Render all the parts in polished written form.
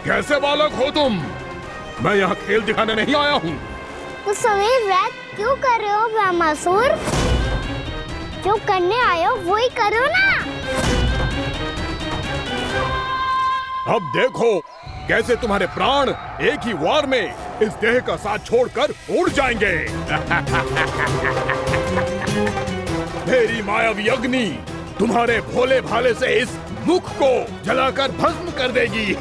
कैसे बालक हो तुम? मैं यहाँ खेल दिखाने नहीं आया हूँ। तो सवेर रात क्यों कर रहे हो ब्रह्मासुर? जो करने आए हो वो ही करो ना। अब देखो कैसे तुम्हारे प्राण एक ही वार में इस देह का साथ छोड़कर उड़ जाएंगे। मेरी मायावी अग्नि तुम्हारे भोले भाले से इस मुख को जलाकर भस्म कर देगी।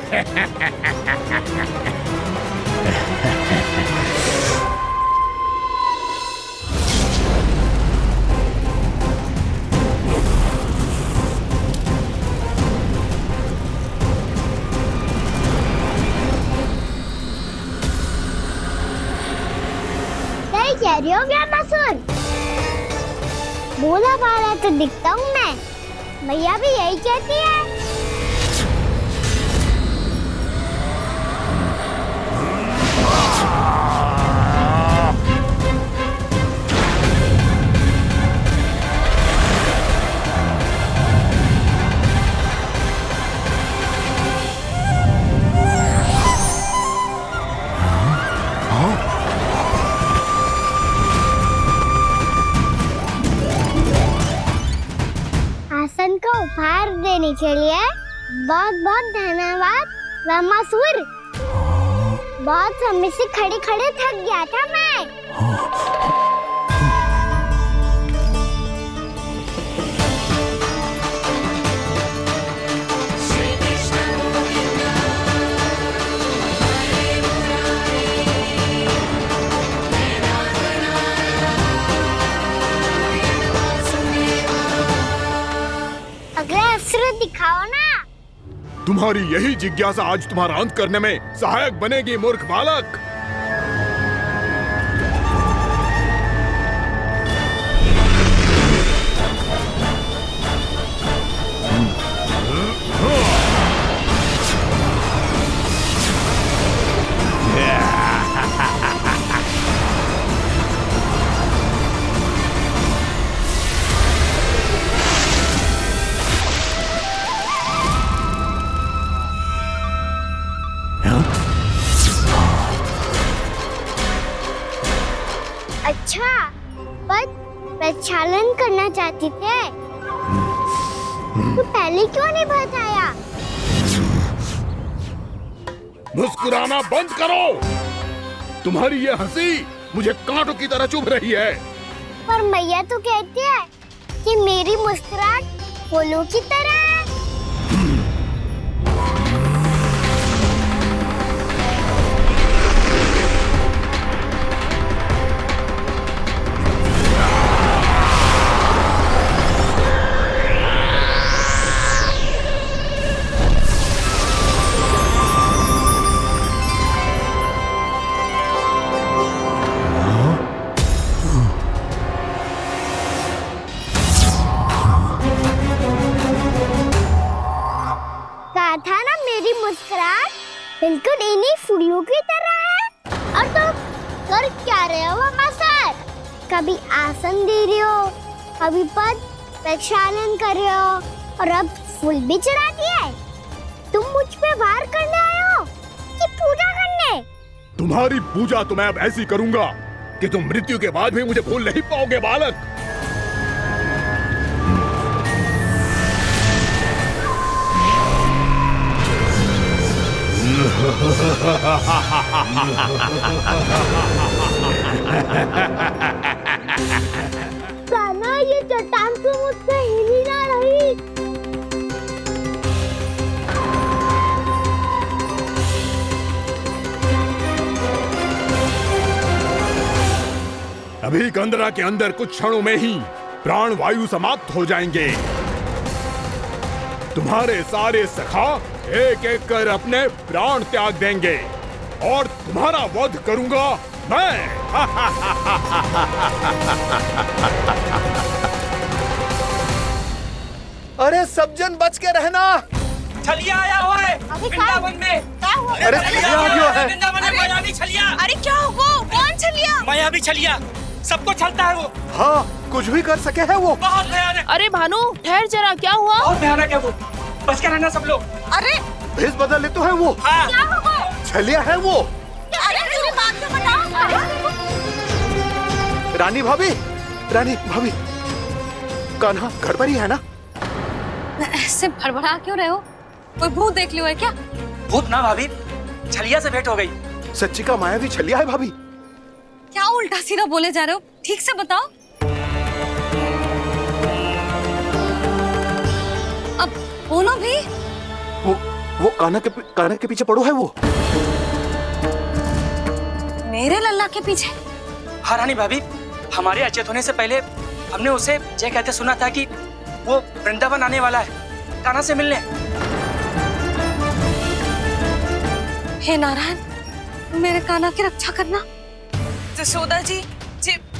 कह रही हो ब्रह्मासुर? भोला भाला तो दिखता हूँ मैं। मैया भी यही कहती है। आसन को उपहार देने के लिए बहुत बहुत धन्यवाद ब्रह्मासुर। बहुत समय से खड़े खड़े थक गया था मैं। अगला अस्त्र दिखाओ ना। तुम्हारी यही जिज्ञासा आज तुम्हारा अंत करने में सहायक बनेगी मूर्ख बालक। अच्छा, पर प्रक्षालन करना चाहती थे तो पहले क्यों नहीं बताया? मुस्कुराना बंद करो। तुम्हारी ये हंसी मुझे कांटों की तरह चुभ रही है। पर मैया तो कहती है कि मेरी मुस्कुराहट फूलों की तरह है। था ना मेरी मुस्कुराहट बिल्कुल इन्हीं फूलों की तरह है। और तो कर क्या रहे हो ब्रह्मासुर? कभी आसन दे रहे हो, कभी पद प्रक्षालन कर रहे हो और अब फूल भी चढ़ा दिए। तुम मुझ पे वार करने आए हो कि पूजा करने? तुम्हारी पूजा तो मैं अब ऐसी करूंगा कि तुम मृत्यु के बाद भी मुझे भूल नहीं पाओगे बालक। साना, ये चट्टान तो मुझसे हिल ही ना रही। अभी कंदरा के अंदर कुछ क्षणों में ही प्राण वायु समाप्त हो जाएंगे। तुम्हारे सारे सखा एक एक कर अपने प्राण त्याग देंगे और तुम्हारा वध करूंगा मैं। अरे सब जन बच के रहना। छलिया आया हुआ है वृंदावन में। अरे छलिया आ गया है। वृंदावन में मायावी छलिया। अरे क्या हुआ? कौन छलिया? मायावी छलिया, सबको छलता है वो। हाँ, कुछ भी कर सके है वो। बहुत भयानक। अरे भानु, ठहर जरा, क्या हुआ? बहुत भयानक है वो, बच के रहना सब लोग। अरे भेष बदल ले तो है वो। हाँ। क्या होगा? छलिया है वो। अरे मेरी बात तो बताओ। रानी भाभी, रानी भाभी, कान्हा घर पर ही है ना? ऐसे भड़बड़ा क्यों रहे हो? कोई भूत देख लियो है क्या? भूत ना भाभी, छलिया से भेंट हो गई। सच्ची का मायावी छलिया है भाभी। क्या उल्टा सीधा बोले जा रहे हो? ठीक से बताओ। अब बोलो भी। वो कान्हा के पीछे पड़ो है वो। मेरे लल्ला के पीछे? हाँ रानी भाभी, हमारे अचेत होने से पहले हमने उसे ये कहते सुना था कि वो वृंदावन आने वाला है कान्हा से मिलने। हे नारायण, मेरे कान्हा की रक्षा करना। जसोदा जी,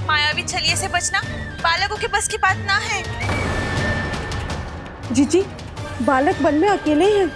मायावी छलिए से बचना बालकों के बस की बात ना है। जीजी, बालक वन में अकेले ही हैं।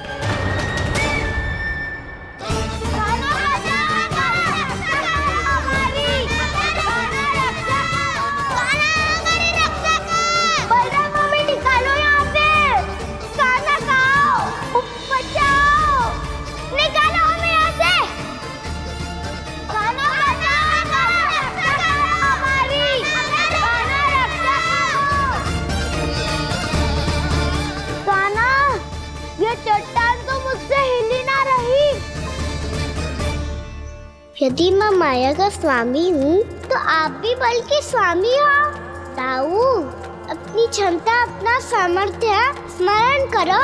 यदि मैं माया का स्वामी हूँ तो आप भी बल के स्वामी हो। ताऊ, अपनी क्षमता, अपना सामर्थ्य स्मरण करो।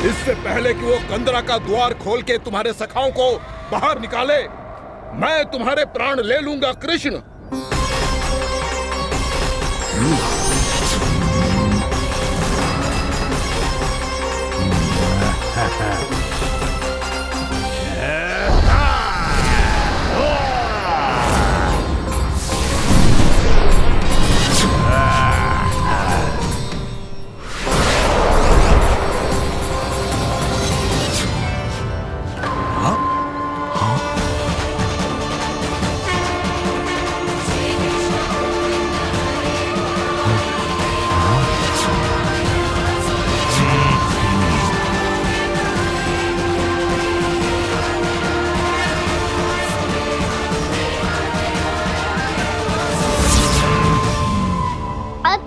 इससे पहले कि वो कंदरा का द्वार खोल के तुम्हारे सखाओं को बाहर निकाले, मैं तुम्हारे प्राण ले लूंगा कृष्ण।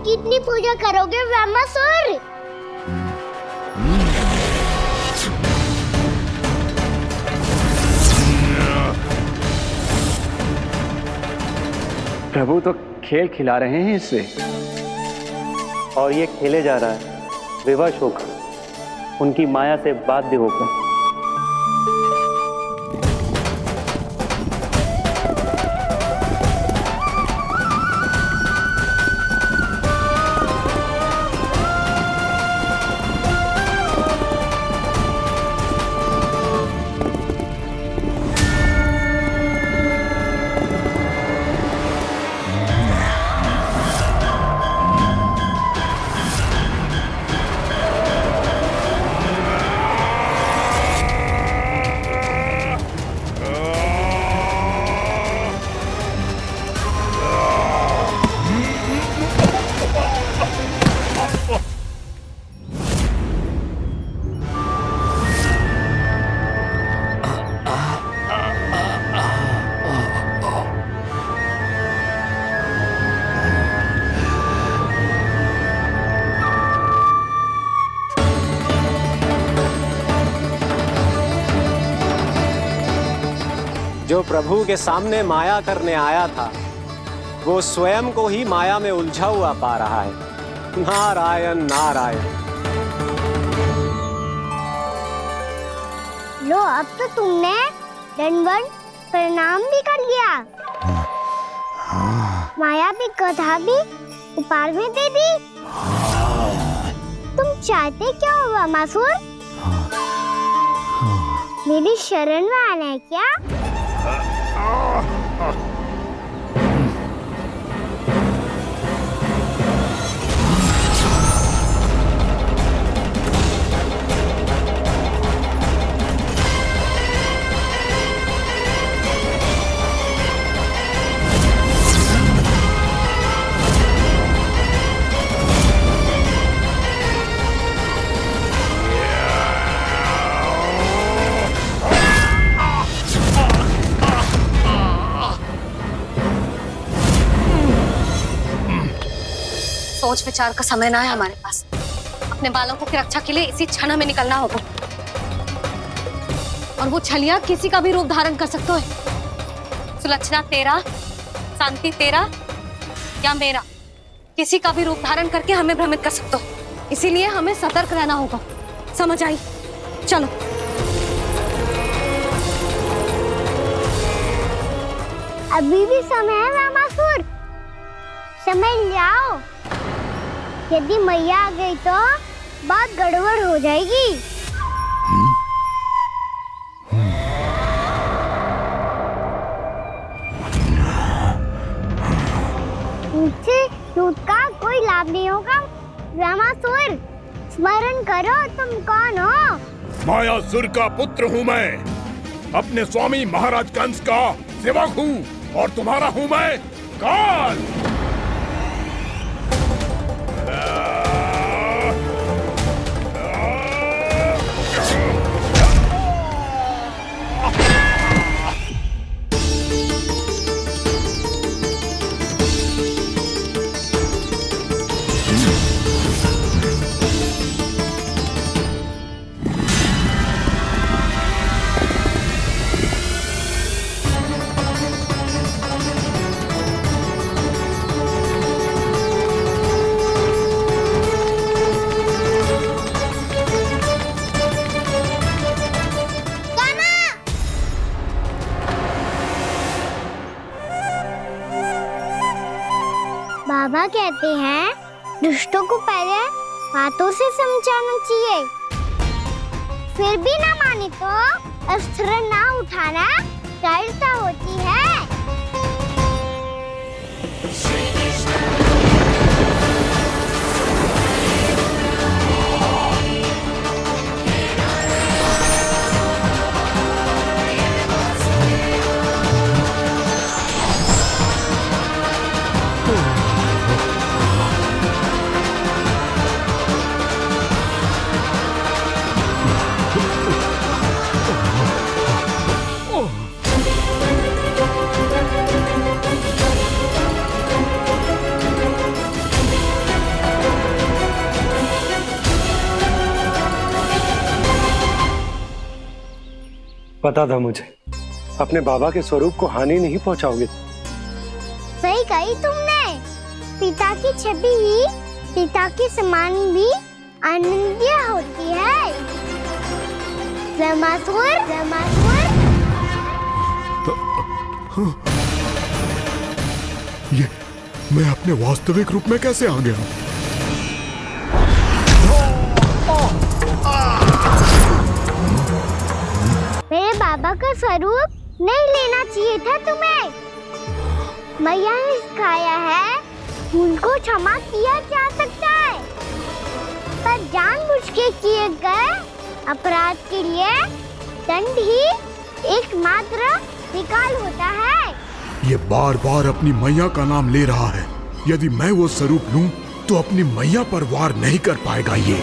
कितनी पूजा करोगे ब्रह्मासुर? प्रभु तो खेल खिला रहे हैं इससे, और ये खेले जा रहा है विवश होकर, उनकी माया से बाध्य होकर। जो प्रभु के सामने माया करने आया था, वो स्वयं को ही माया में उलझा हुआ पा रहा है। नारायण नारायण। लो, अब तो तुमने दंडवत प्रणाम भी कर लिया, माया भी, कथा भी, उपहार भी दे दी। तुम चाहते क्या हो ब्रह्मासुर? मेरी शरण में आना है क्या? सोच विचार का समय ना है हमारे पास। अपने बालकों की रक्षा के लिए इसी क्षण हमें निकलना होगा। और वो छलिया किसी का भी रूप धारण कर सकते है। सुलक्षणा तेरा, शांति तेरा या मेरा, किसी का भी रूप धारण करके हमें भ्रमित कर सकते हो। इसीलिए हमें सतर्क रहना होगा। समझ आई? चलो। अभी भी समय है रामासुर, समय लाओ। यदि मैया आ गई तो बात गड़बड़ हो जाएगी। मुझसे दूध का कोई लाभ नहीं होगा। रामासुर, स्मरण करो तुम कौन हो। मायासुर का पुत्र हूँ मैं, अपने स्वामी महाराज कंस का सेवक हूँ, और तुम्हारा हूँ मैं काल। बाबा कहते हैं दुष्टों को पहले बातों से समझाना चाहिए, फिर भी ना माने तो अस्त्र ना उठाना सरलता होती है। पता था मुझे, अपने बाबा के स्वरूप को हानि नहीं पहुंचाओगे। सही कही तुमने। पिता की छवि ही पिता के समान भी आनंदीय होती है। रामासुर, रामासुर। ये मैं अपने वास्तविक रूप में कैसे आ गया? मेरे बाबा का स्वरूप नहीं लेना चाहिए था तुम्हें। मैया ने सिखाया है भूल को क्षमा किया जा सकता है, पर जानबूझ के किए गए अपराध के लिए दंड ही एकमात्र विकल्प होता है। ये बार बार अपनी मैया का नाम ले रहा है। यदि मैं वो स्वरूप लूं तो अपनी मैया पर वार नहीं कर पाएगा ये।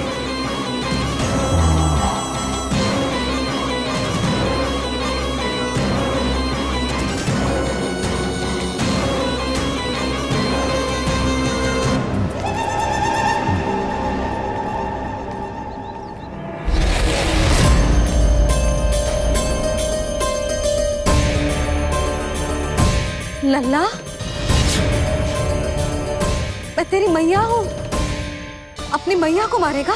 लल्ला, मैं तेरी मैया हूँ, अपनी मैया को मारेगा?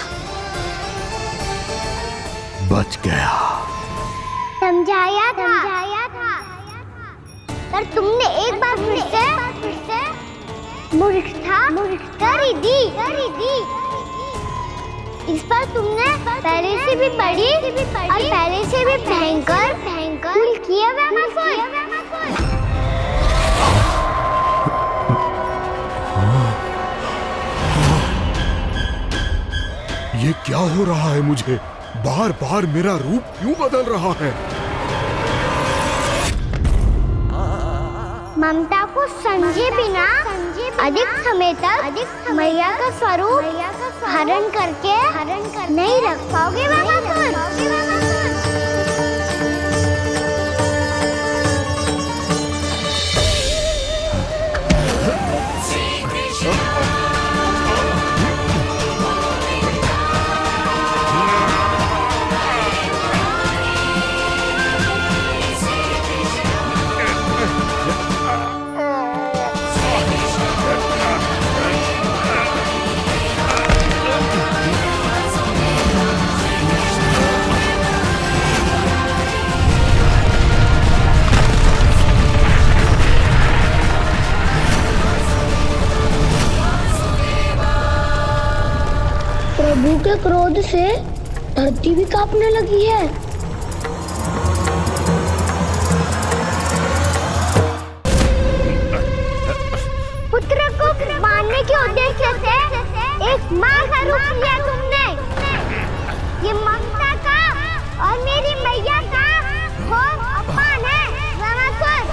बच गया। समझाया था, पर तुमने एक बार फिर से मूर्खता कर ही दी। इस पर तुमने पहले से भी बड़ी और पहले से भी भयंकर भूल किया रामासुर। ये क्या हो रहा है मुझे? बार बार मेरा रूप क्यों बदल रहा है? ममता को समझे बिना अधिक समय तक मैया का स्वरूप हरण करके नहीं रख पाओगे रामासुर। क्रोध से धरती भी कांपने लगी है। पुत्र को मारने के उद्देश्य से एक माँ का रूप लिया तुमने। ये ममता का और मेरी मैया का घोर अपमान है रावणासुर।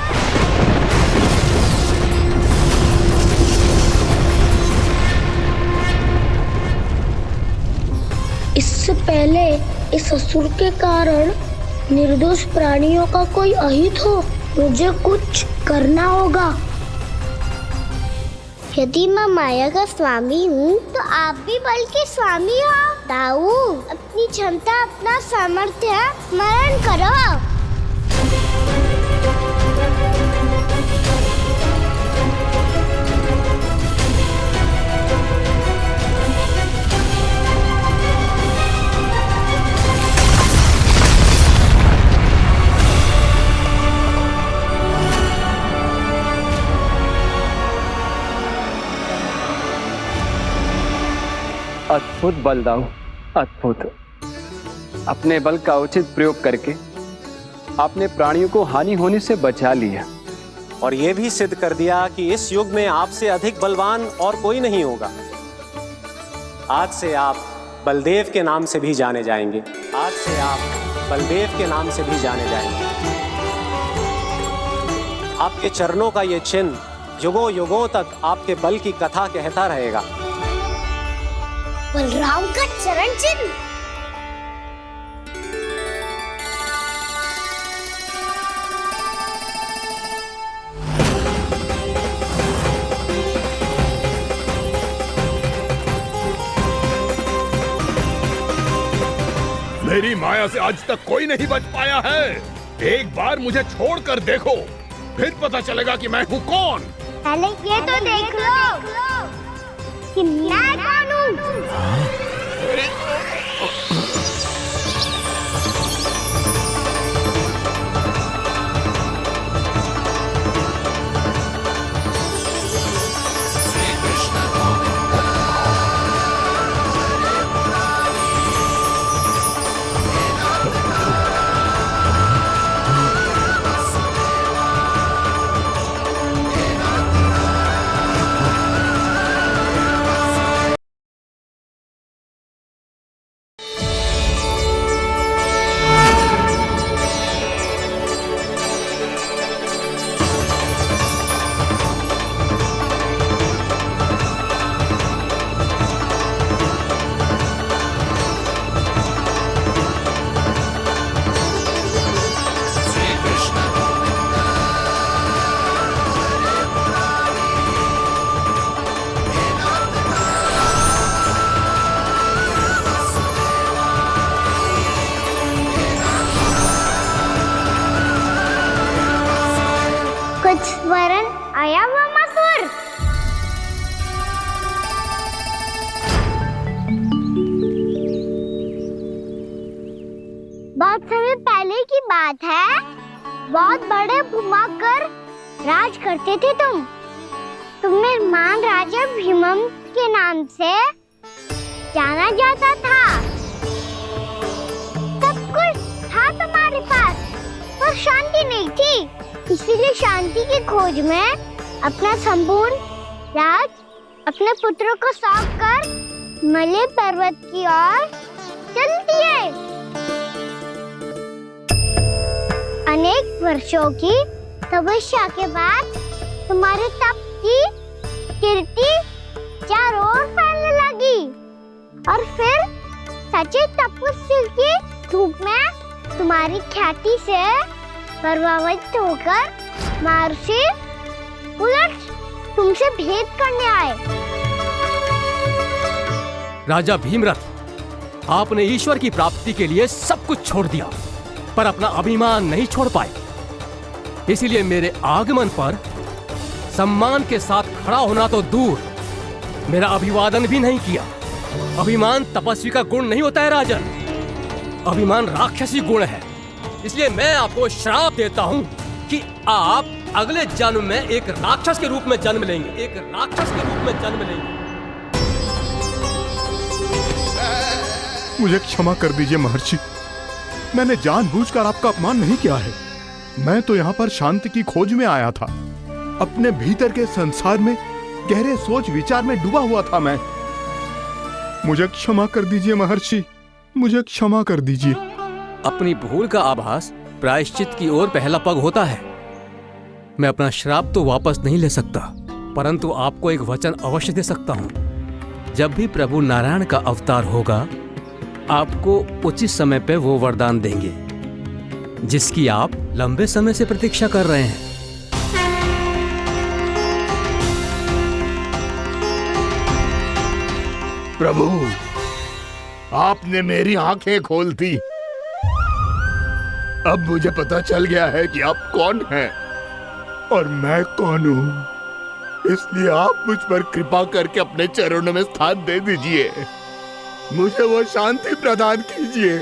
इससे पहले इस असुर के कारण निर्दोष प्राणियों का कोई अहित हो, मुझे कुछ करना होगा। यदि मैं माया का स्वामी हूँ तो आप भी बल के स्वामी हो। दाऊ, अपनी क्षमता अपना सामर्थ्य स्मरण करो। अद्भुत बल दाऊ, अद्भुत। अपने बल का उचित प्रयोग करके आपने प्राणियों को हानि होने से बचा लिया और ये भी सिद्ध कर दिया कि इस युग में आपसे अधिक बलवान और कोई नहीं होगा। आज से आप बलदेव के नाम से भी जाने जाएंगे। आज से आप बलदेव के नाम से भी जाने जाएंगे। आपके चरणों का ये चिन्ह युगों युगों तक आपके बल की कथा कहता रहेगा। बलराम का चरण चिन्ह। मेरी माया से आज तक कोई नहीं बच पाया है। एक बार मुझे छोड़कर देखो, फिर पता चलेगा कि मैं हूँ कौन। पहले ये तो देख लो कि मैं कौन हूँ। वरण आया हुआ मसूर। बहुत समय पहले की बात है। बहुत बड़े भूमाकर राज करते थे तुम्हें महान राजा भीमम के नाम से जाना जाता था। सब कुछ था तुम्हारे पास, पर शांति नहीं थी। इसीलिए शांति की खोज में अपना संपूर्ण राज अपने पुत्रों को सौंप कर मलय पर्वत की ओर चल दिए। अनेक वर्षों की तपस्या के बाद तुम्हारे तप की कीर्ति चारों ओर फैलने लगी और फिर सच्चे तपस्वी की धूप में तुम्हारी ख्याति से प्रभावित होकर महर्षि उलट तुमसे भेंट करने आए। राजा भीमरथ, आपने ईश्वर की प्राप्ति के लिए सब कुछ छोड़ दिया, पर अपना अभिमान नहीं छोड़ पाए। इसीलिए मेरे आगमन पर सम्मान के साथ खड़ा होना तो दूर, मेरा अभिवादन भी नहीं किया। अभिमान तपस्वी का गुण नहीं होता है राजन, अभिमान राक्षसी गुण है। इसलिए मैं आपको श्राप देता हूं कि आप अगले जन्म में एक राक्षस के रूप में जन्म लेंगे, एक राक्षस के रूप में जन्म लेंगे। मुझे क्षमा कर दीजिए महर्षि। मैंने जानबूझकर आपका अपमान नहीं किया है। मैं तो यहाँ पर शांति की खोज में आया था। अपने भीतर के संसार में गहरे सोच विचार में डूबा हुआ था मैं। मुझे क्षमा कर दीजिए महर्षि, मुझे क्षमा कर दीजिए। अपनी भूल का आभास प्रायश्चित की ओर पहला पग होता है। मैं अपना श्राप तो वापस नहीं ले सकता, परंतु आपको एक वचन अवश्य दे सकता हूं। जब भी प्रभु नारायण का अवतार होगा, आपको उचित समय पे वो वरदान देंगे जिसकी आप लंबे समय से प्रतीक्षा कर रहे हैं। प्रभु, आपने मेरी आंखें खोल दी। अब मुझे पता चल गया है कि आप कौन हैं और मैं कौन हूं। इसलिए आप मुझ पर कृपा करके अपने चरणों में स्थान दे दीजिए। मुझे वो शांति प्रदान कीजिए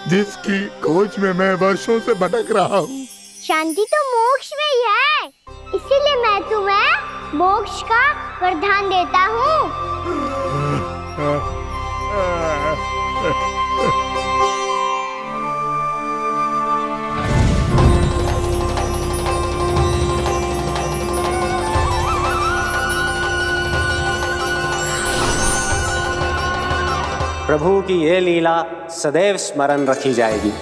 जिसकी खोज में मैं वर्षों से भटक रहा हूँ। शांति तो मोक्ष में ही है, इसीलिए मैं तुम्हें मोक्ष का वरदान देता हूँ। प्रभु की ये लीला सदैव स्मरण रखी जाएगी।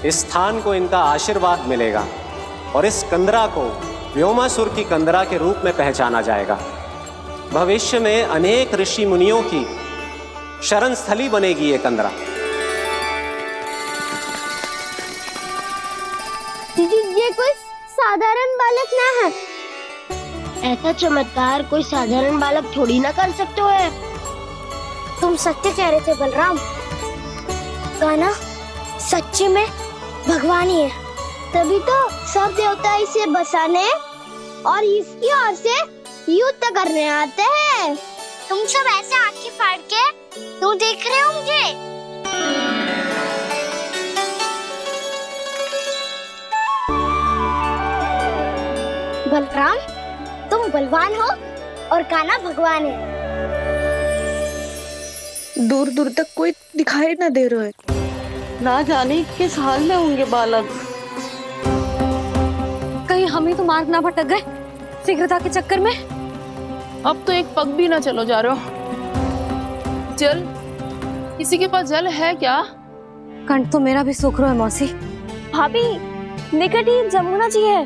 इस स्थान को इनका आशीर्वाद मिलेगा और इस कंदरा को व्योमासुर की कंदरा के रूप में पहचाना जाएगा। भविष्य में अनेक ऋषि मुनियों की शरण स्थली बनेगी ये कंदरा। दीदी, ये कोई साधारण बालक ना है। ऐसा चमत्कार कोई साधारण बालक थोड़ी ना कर सकते है। तुम सत्य कह रहे थे बलराम। कान्हा सच्ची में भगवान ही है, तभी तो सब देवता इसे बसाने और इसकी ओर से युद्ध करने आते हैं। तुम सब ऐसे आंखें फाड़ के क्यों देख रहे हो मुझे? बलराम, तुम बलवान हो और कान्हा भगवान है। दूर दूर तक कोई दिखाई ना दे रहा है। ना जाने किस हाल में होंगे बालक। कहीं हम ही तो मार्ग ना भटक गए शीघ्रता के चक्कर में। अब तो एक पग भी ना चलो जा रहे हो। जल, किसी के पास जल है क्या? कंठ तो मेरा भी सूख रहा है मौसी। भाभी, निकट ही जमुना जी है,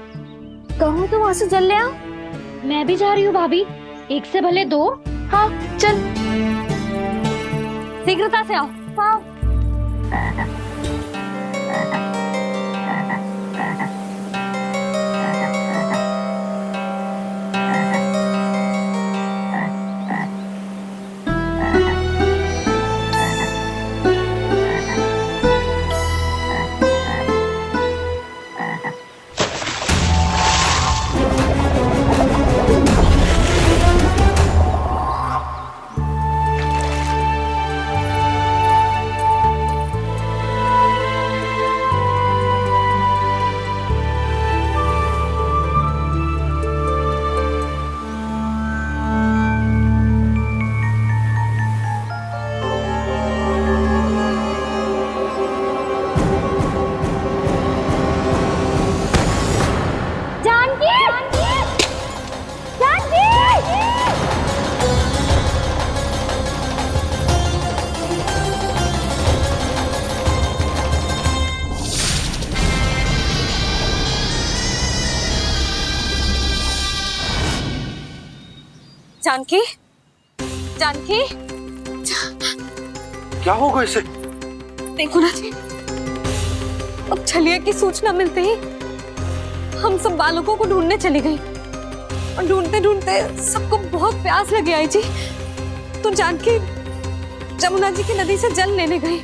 कहूँ तो वहाँ से जल ले आओ। मैं भी जा रही हूँ भाभी, एक से भले दो। हाँ चल, शीघ्रता से आओ। हाँ। जानकी, जानकी, क्या होगा इसे? देखो ना जी, अब छलिया की सूचना मिलते ही हम सब बालकों को ढूंढने चली गई और ढूंढते ढूंढते सबको बहुत प्यास लगी आई जी। तो जानकी जमुना जी की नदी से जल लेने गई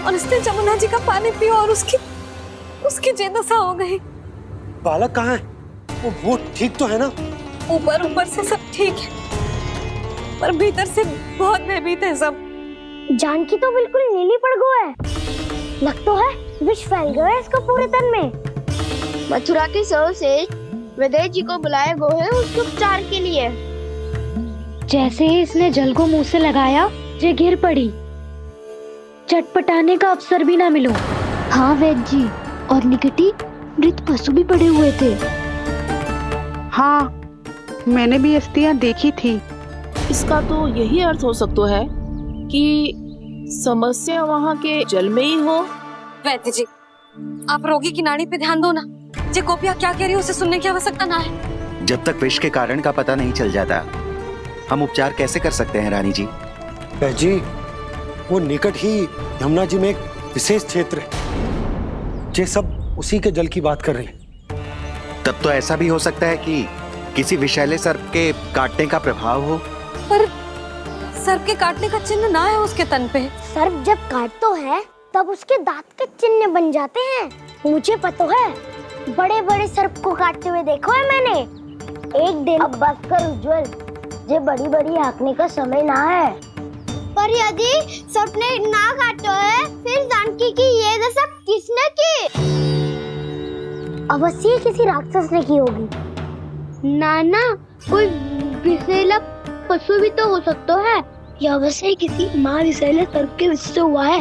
और उसने जमुना जी का पानी पिया और उसकी जेदशा हो गई। बालक कहाँ है? वो ठीक तो है ना? ऊपर ऊपर से सब ठीक है, पर भीतर से बहुत भयभीत है सब। जानकी तो बिल्कुल नीली पड़ गई है। लग तो है विष फैल गया है इसको पूरे तन में। मथुरा के सर्वश्रेष्ठ विदेह जी को बुलाए गए हैं उसके उपचार के लिए। जैसे ही इसने जल को मुंह से लगाया, ये गिर पड़ी चटपटाने का अवसर भी ना मिलो। हाँ वैद्य जी, और निकटी मृत पशु भी पड़े हुए थे। हाँ, मैंने भी अस्थियां देखी थी। इसका तो यही अर्थ हो सकता है कि समस्या वहाँ के जल में ही हो। वैद्य जी, आप रोगी की नाड़ी पे ध्यान दो ना। जे गोपिया क्या कह रही है उसे सुनने की आवश्यकता ना है। जब तक विष के कारण का पता नहीं चल जाता, हम उपचार कैसे कर सकते हैं रानी जी? जी, वो निकट ही यमुना जी में एक विशेष क्षेत्र है, जे सब उसी के जल की बात कर रहे हैं। तब तो ऐसा भी हो सकता है कि किसी विषैले सर्प के काटने का प्रभाव हो। पर सर्प के काटने का चिन्ह ना है उसके तन पे। सर्प जब काटता है तब उसके दांत के चिन्ह बन जाते हैं। मुझे पता है, बड़े बड़े सर्प को काटते हुए देखो है मैंने। एक दिन अब बस कर उज्जवल, ये बड़ी बड़ी हाँकने का समय ना है। पर यदि सर्प ने ना काटा है, फिर जानकी की ये दशा किसने की? अवश्य किसी राक्षस ने की होगी। नाना, कोई विषैला पशु भी तो हो सकता है। यह अवश्य किसी महाविषैले सर्प के विष से हुआ है।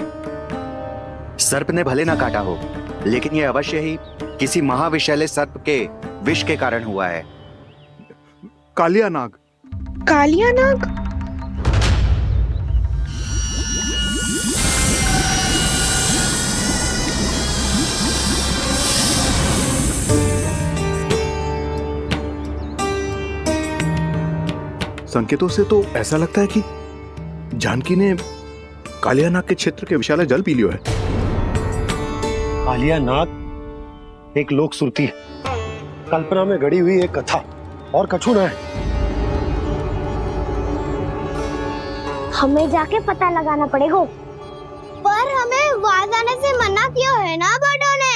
सर्प ने भले ना काटा हो, लेकिन यह अवश्य ही किसी महाविषैले सर्प के विष के कारण हुआ है। कालिया नाग। कालिया नाग? संकेतों से तो ऐसा लगता है कि जानकी ने कालिया नाग के क्षेत्र के विशाल जल पी लियो है। कालिया नाग एक लोक सुरती है, कल्पना में गढ़ी हुई एक कथा, और कछु ना है। हमें जाके पता लगाना पड़ेगा। पर हमें वहां जाने से मना किया है ना बड़ों ने।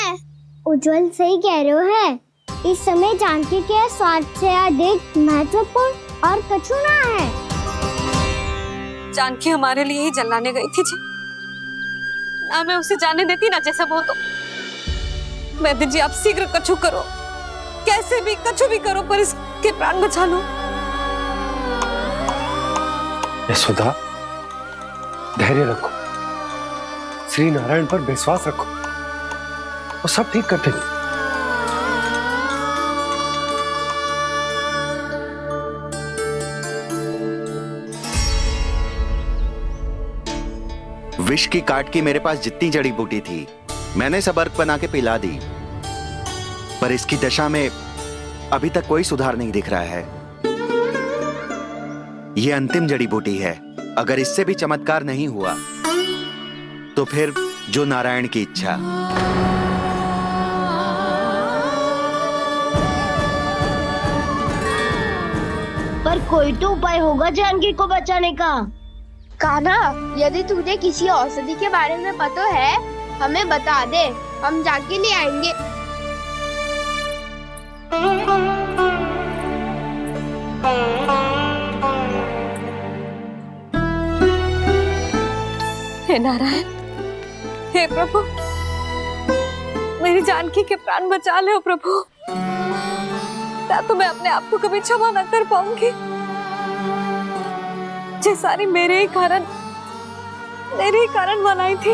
उज्जवल सही कह रहे हो है। इस समय जानकी के स्वार्थ से अधिक महत्वपूर्ण और कछु ना है। जानकी हमारे लिए ही जलाने गई थी जी। ना मैं उसे जाने देती ना जैसा वो तो। वैद्य जी, आप शीघ्र कछु करो, कैसे भी कछु भी करो, पर इसके प्राण बचा लो। यशोदा, धैर्य रखो, श्री नारायण पर विश्वास रखो, वो सब ठीक कर देंगे। विष की काट की मेरे पास जितनी जड़ी बूटी थी, मैंने सब अर्क बना के पिला दी, पर इसकी दशा में अभी तक कोई सुधार नहीं दिख रहा है। यह अंतिम जड़ी बूटी है। अगर इससे भी चमत्कार नहीं हुआ, तो फिर जो नारायण की इच्छा। पर कोई तो उपाय होगा जानकी को बचाने का। कान्हा, यदि तुझे किसी औषधि के बारे में पता है, हमें बता दे, हम जाके ले आएंगे। हे नारायण, हे प्रभु, मेरी जानकी के प्राण बचा ले प्रभु। या तो मैं अपने आप को कभी क्षमा न कर पाऊंगी। ये सारी मेरे ही कारण बनाई थी।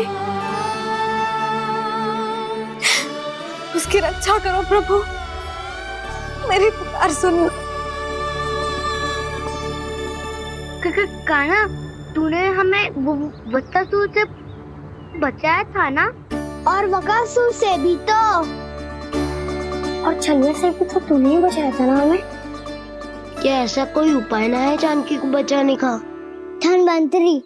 उसकी रक्षा करो प्रभु, मेरी पुकार सुनो। कान्हा, तूने हमें वत्तासुर से बचाया था ना? और वकासुर से भी तो, और छलिया से भी तो तूने ही बचाया था ना हमें। क्या ऐसा कोई उपाय ना है जानकी को बचाने का? धन्वंतरी,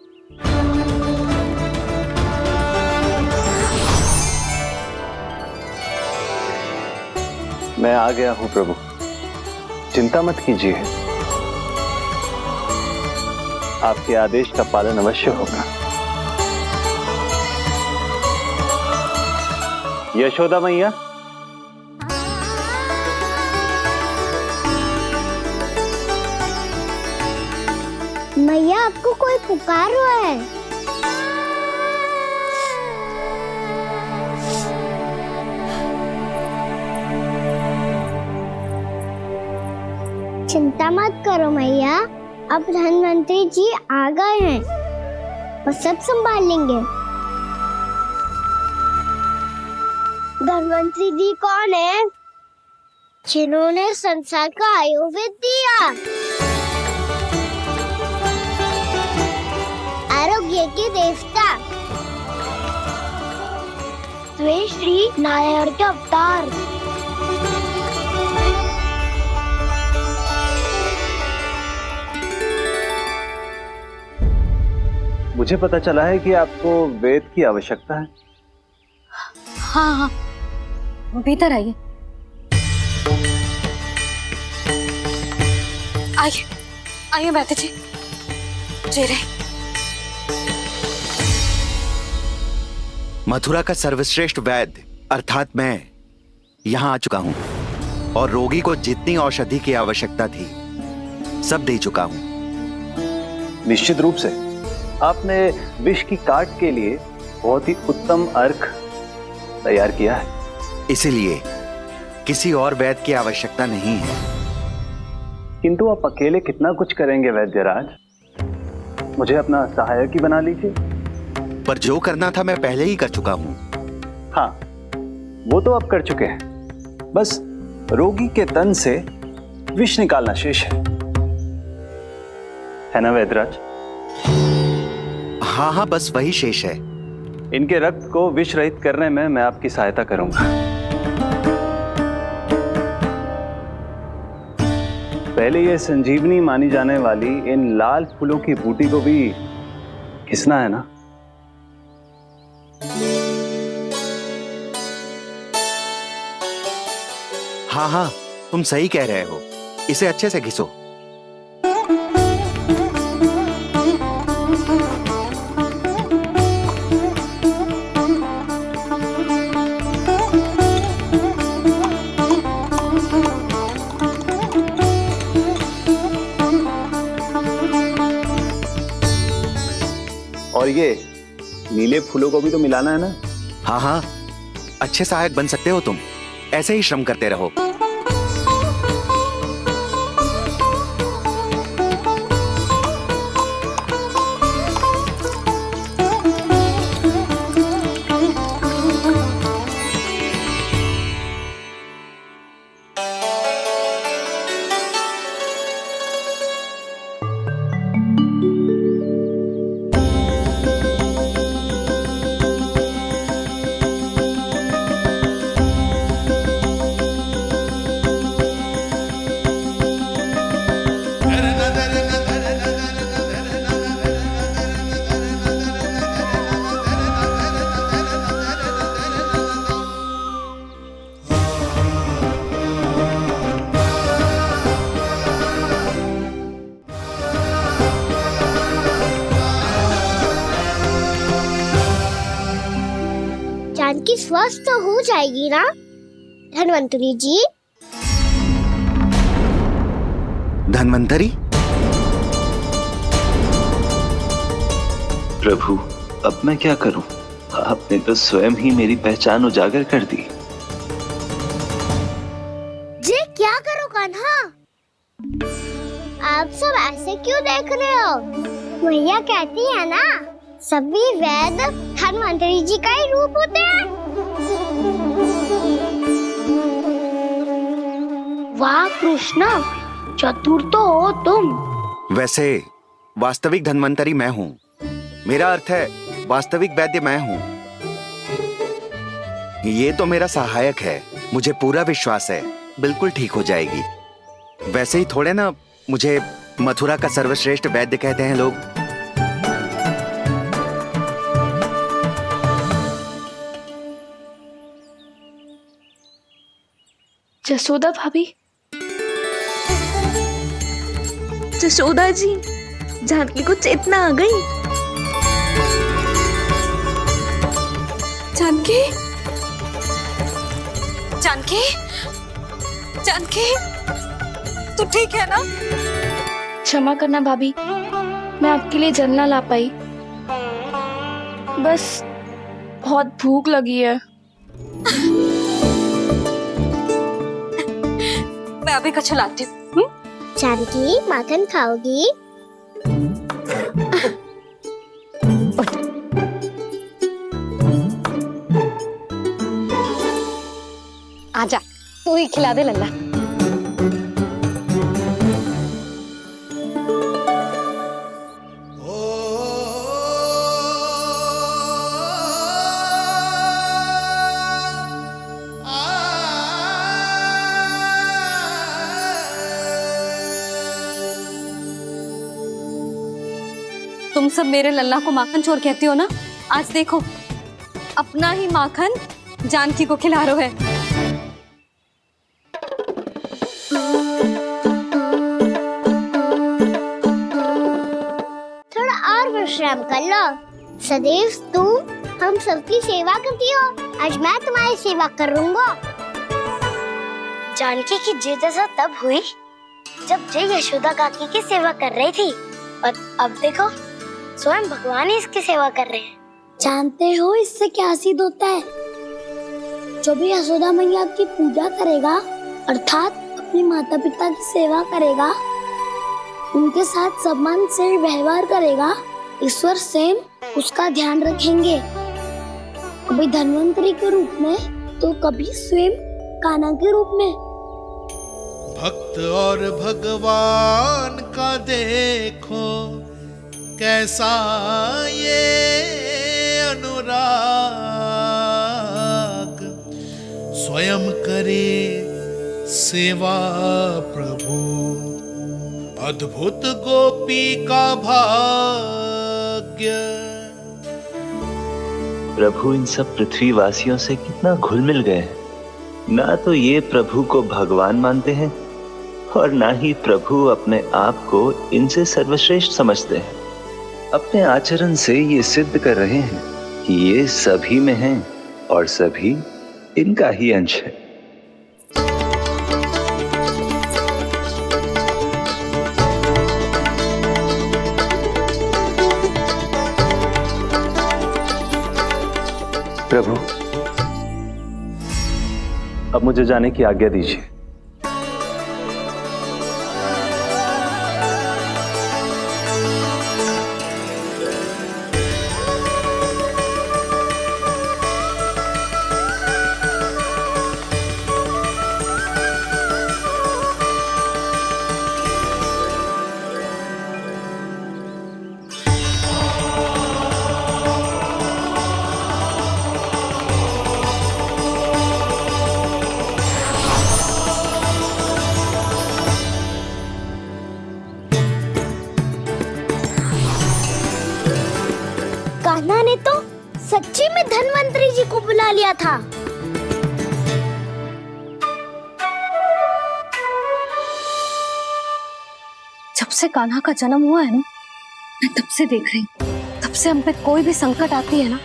मैं आ गया हूं प्रभु, चिंता मत कीजिए, आपके आदेश का पालन अवश्य होगा। यशोदा मैया, मैया, आपको कोई पुकार रहा है। चिंता मत करो मैया, अब धन्वंतरी जी आ गए हैं, वो सब संभाल लेंगे। धन्वंतरी जी कौन है? जिन्होंने संसार का आयुर्वेद दिया, आरोग्य के देवता, वे श्री नारायण के अवतार। मुझे पता चला है कि आपको वेद की आवश्यकता है। हाँ हाँ, भीतर आइए। आइए आइए बैठे जी। जी रहे। मथुरा का सर्वश्रेष्ठ वैद्य अर्थात मैं यहाँ आ चुका हूँ और रोगी को जितनी औषधि की आवश्यकता थी सब दे चुका हूँ। निश्चित रूप से आपने विष की काट के लिए बहुत ही उत्तम अर्क तैयार किया है। इसीलिए किसी और वैद्य की आवश्यकता नहीं है। किंतु आप अकेले कितना कुछ करेंगे वैद्यराज? मुझे अपना सहायक ही बना लीजिए। पर जो करना था मैं पहले ही कर चुका हूँ। हाँ, वो तो आप कर चुके हैं। बस रोगी के तन से विष निकालना शेष है ना वैद्यराज? हाँ हाँ, बस वही शेष है। इनके रक्त को विष रहित करने में मैं आपकी सहायता करूंगा। पहले ये संजीवनी मानी जाने वाली इन लाल फूलों की बूटी को भी घिसना है ना? हाँ हाँ, तुम सही कह रहे हो। इसे अच्छे से घिसो। और ये नीले फूलों को भी तो मिलाना है ना? हाँ हाँ, अच्छे सहायक बन सकते हो तुम। ऐसे ही श्रम करते रहो। जानकी स्वस्थ हो जाएगी ना धन्वंतरी जी? धन्वंतरी? प्रभु, अब मैं क्या करूं? आपने तो स्वयं ही मेरी पहचान उजागर कर दी। जी क्या करो कान्हा? आप सब ऐसे क्यों देख रहे हो? मैया कहती है ना, सभी वैद्य धन्वंतरी जी का ही रूप होते हैं। वाह कृष्णा, चतुर तो हो तुम। वैसे वास्तविक धन्वंतरी मैं हूँ। मेरा अर्थ है वास्तविक वैद्य मैं हूँ। ये तो मेरा सहायक है। मुझे पूरा विश्वास है बिल्कुल ठीक हो जाएगी। वैसे ही थोड़े ना मुझे मथुरा का सर्वश्रेष्ठ वैद्य कहते हैं लोग। जसोदा भाभी, जसोदा जी, जानकी को चेतना आ गई। जानकी, जानकी, जानकी, तू ठीक है ना? क्षमा करना भाभी, मैं आपके लिए जल ना ला पाई। बस बहुत भूख लगी है। मैं अभी कछु लाती हूँ। जानकी, माखन खाओगी? आजा, तू ही खिला दे लल्ला। तुम सब मेरे लल्ला को माखन चोर कहती हो ना, आज देखो अपना ही माखन जानकी को खिला रहे है। थोड़ा और विश्राम कर लो। सदैव तुम हम सबकी सेवा करती हो, आज मैं तुम्हारी सेवा करूंगा। जानकी की जिज्ञासा तब हुई जब जय यशोदा काकी की सेवा कर रही थी, और अब देखो स्वयं भगवान ही इसकी सेवा कर रहे हैं। जानते हो इससे क्या सिद्ध होता है? जो भी यशोदा मैया की पूजा करेगा, अर्थात अपने माता पिता की सेवा करेगा, उनके साथ सम्मान से व्यवहार करेगा, ईश्वर स्वयं उसका ध्यान रखेंगे। कभी धन्वंतरी के रूप में तो कभी स्वयं कान्हा के रूप में। भक्त और भगवान का देखो कैसा ये अनुराग, स्वयं करे सेवा प्रभु, अद्भुत गोपी का भाग्य। प्रभु इन सब पृथ्वीवासियों से कितना घुल मिल गए हैं। ना तो ये प्रभु को भगवान मानते हैं और ना ही प्रभु अपने आप को इनसे सर्वश्रेष्ठ समझते हैं। अपने आचरण से ये सिद्ध कर रहे हैं कि ये सभी में हैं और सभी इनका ही अंश है। प्रभु, अब मुझे जाने की आज्ञा दीजिए। कान्हा ने तो सच्ची में धन्वंतरी जी को बुला लिया था। जब से कान्हा का जन्म हुआ है ना, मैं तब से देख रही हूँ, तब से हम पे कोई भी संकट आती है ना,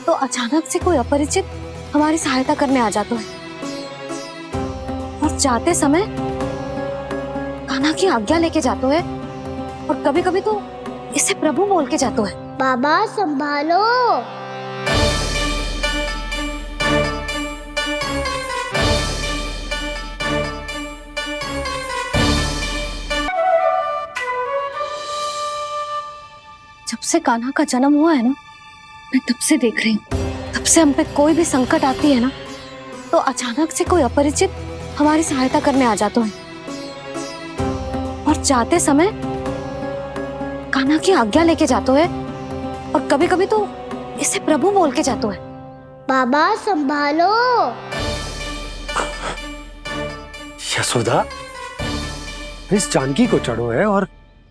तो अचानक से कोई अपरिचित हमारी सहायता करने आ जाता है, और जाते समय कान्हा की आज्ञा लेके जाते है, और कभी कभी तो इसे प्रभु बोल के जाते है। बाबा संभालो। जब से कान्हा का जन्म हुआ है ना, मैं तब से देख रही हूँ, तब से हम पे कोई भी संकट आती है ना, तो अचानक से कोई अपरिचित हमारी सहायता करने आ जाता है, और जाते समय कान्हा की आज्ञा लेके जाते है, और कभी कभी तो इसे प्रभु बोल के जाते है। बाबा संभालो। यशोदा, इस जानकी को चढ़ो है और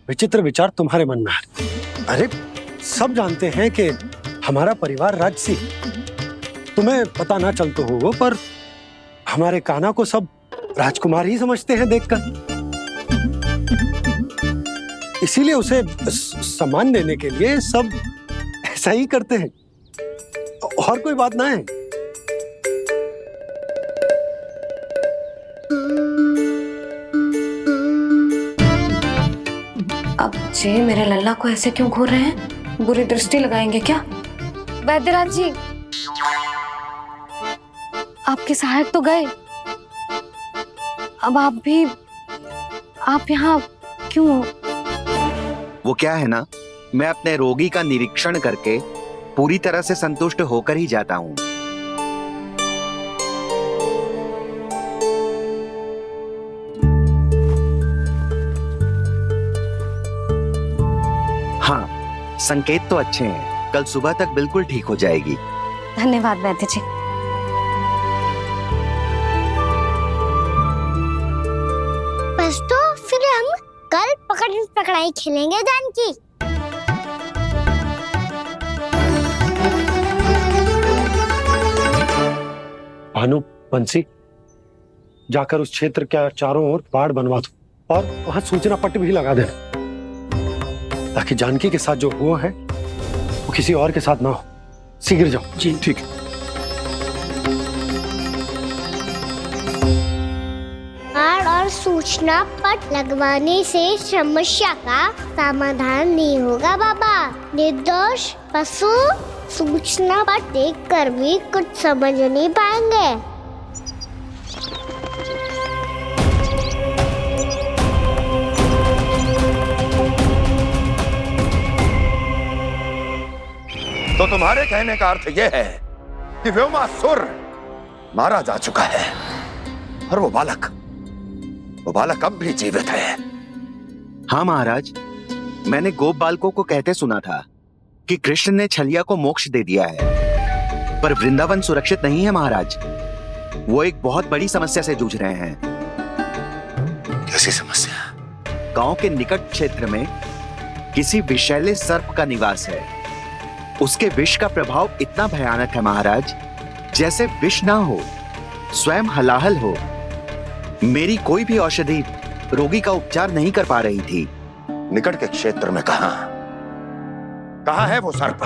विचित्र विचार तुम्हारे मन में है। अरे सब जानते हैं कि हमारा परिवार राजसी, तुम्हें पता ना चलता हो वो, पर हमारे कान्हा को सब राजकुमार ही समझते हैं देखकर। इसीलिए उसे सम्मान देने के लिए सब ऐसा ही करते हैं, और कोई बात ना है। अब जे मेरे लल्ला को ऐसे क्यों घूर रहे हैं? बुरी दृष्टि लगाएंगे क्या? वैद्यराज जी, आपके सहायक तो गए, अब आप यहाँ क्यों? वो क्या है ना, मैं अपने रोगी का निरीक्षण करके पूरी तरह से संतुष्ट होकर ही जाता हूँ। संकेत तो अच्छे हैं, कल सुबह तक बिल्कुल ठीक हो जाएगी। धन्यवाद वैद्य जी। बस तो फिर हम कल पकड़न पकड़ाई खेलेंगे जानकी। भानु, बंसी, जाकर उस क्षेत्र के चारों ओर बाढ़ बनवा दो और वहां सूचना पट्ट भी लगा देना, ताकि जानकी के साथ जो हुआ है वो किसी और के साथ ना हो। शीघ्र जाओ। जी ठीक है। बाढ़ और सूचना पट लगवाने से समस्या का समाधान नहीं होगा बाबा। निर्दोष पशु सूचना पट देखकर भी कुछ समझ नहीं पाएंगे। तो तुम्हारे कहने का अर्थ यह है कि व्योमासुर मारा जा चुका है और वो बालक अब भी जीवित है। हाँ महाराज, मैंने गोप बालकों को कहते सुना था कि कृष्ण ने छलिया को मोक्ष दे दिया है, पर वृंदावन सुरक्षित नहीं है महाराज। वो एक बहुत बड़ी समस्या से जूझ रहे हैं। कैसी समस्या? गांव के निकट क्षेत्र में किसी विषैले सर्प का निवास है। उसके विष का प्रभाव इतना भयानक है महाराज, जैसे विष ना हो, स्वयं हलाहल हो। मेरी कोई भी औषधि रोगी का उपचार नहीं कर पा रही थी। निकट के क्षेत्र में कहां है वो सर्प?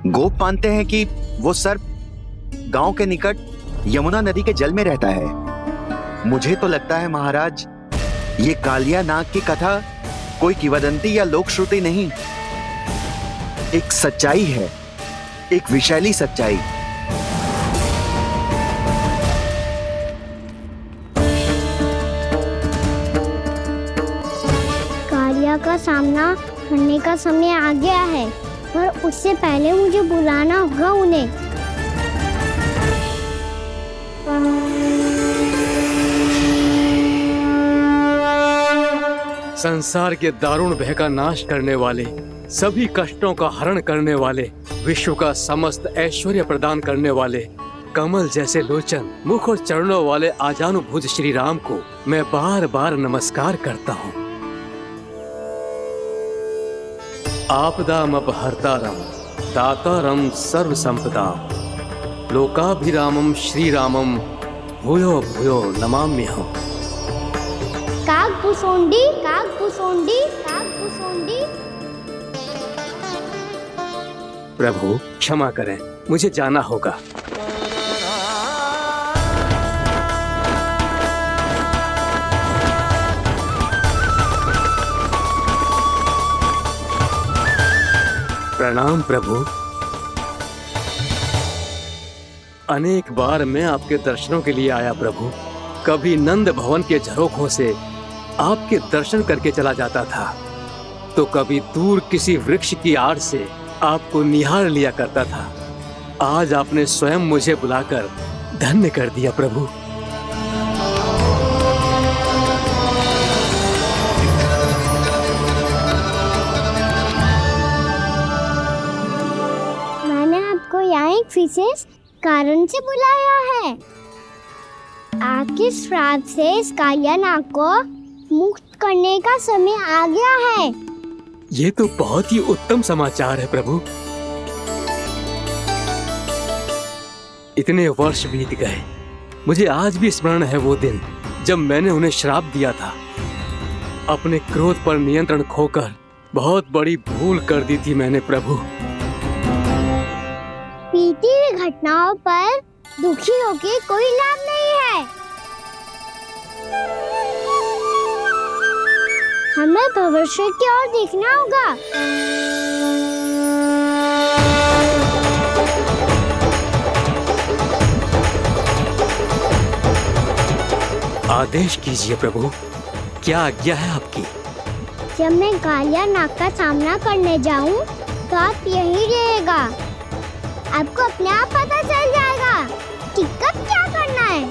गोप मानते हैं कि वो सर्प गांव के निकट यमुना नदी के जल में रहता है। मुझे तो लगता है महाराज, ये कालिया नाग की कथा कोई किंवदंती या लोक श्रुति नहीं, एक सच्चाई है, एक विशैली सच्चाई। कालिया का सामना करने का समय आ गया है, पर उससे पहले मुझे बुलाना होगा उन्हें। संसार के दारुण भय का नाश करने वाले, सभी कष्टों का हरण करने वाले, विश्व का समस्त ऐश्वर्य प्रदान करने वाले, कमल जैसे लोचन, मुख और चरणों वाले आजानुभुज श्री राम को मैं बार बार नमस्कार करता हूँ। आपदामपहर्तारं दातारं सर्व संपदा लोकाभिरामं श्री रामं भूयो भूयो नमाम्यहम्। कागभूसोंडी कागभूसोंडी कागभूसोंडी। प्रभु क्षमा करें, मुझे जाना होगा। प्रणाम प्रभु। अनेक बार मैं आपके दर्शनों के लिए आया प्रभु। कभी नंद भवन के झरोखों से आपके दर्शन करके चला जाता था, तो कभी दूर किसी वृक्ष की आड़ से आपको निहार लिया करता था। आज आपने स्वयं मुझे बुलाकर धन्य कर दिया प्रभु। मैंने आपको यहाँ एक विशेष कारण से बुलाया है। आपके श्राप से इस कालिया नाग को मुक्त करने का समय आ गया है। ये तो बहुत ही उत्तम समाचार है प्रभु। इतने वर्ष बीत गए, मुझे आज भी स्मरण है वो दिन जब मैंने उन्हें श्राप दिया था। अपने क्रोध पर नियंत्रण खोकर बहुत बड़ी भूल कर दी थी मैंने प्रभु। बीती हुई घटनाओं पर दुखी होके कोई लाभ नहीं है। हमें भविष्य की ओर देखना होगा। आदेश कीजिए प्रभु, क्या आज्ञा है आपकी? जब मैं कालिया नाग का सामना करने जाऊं, तो आप यही रहेगा। आपको अपने आप पता चल जाएगा कि कब क्या करना है।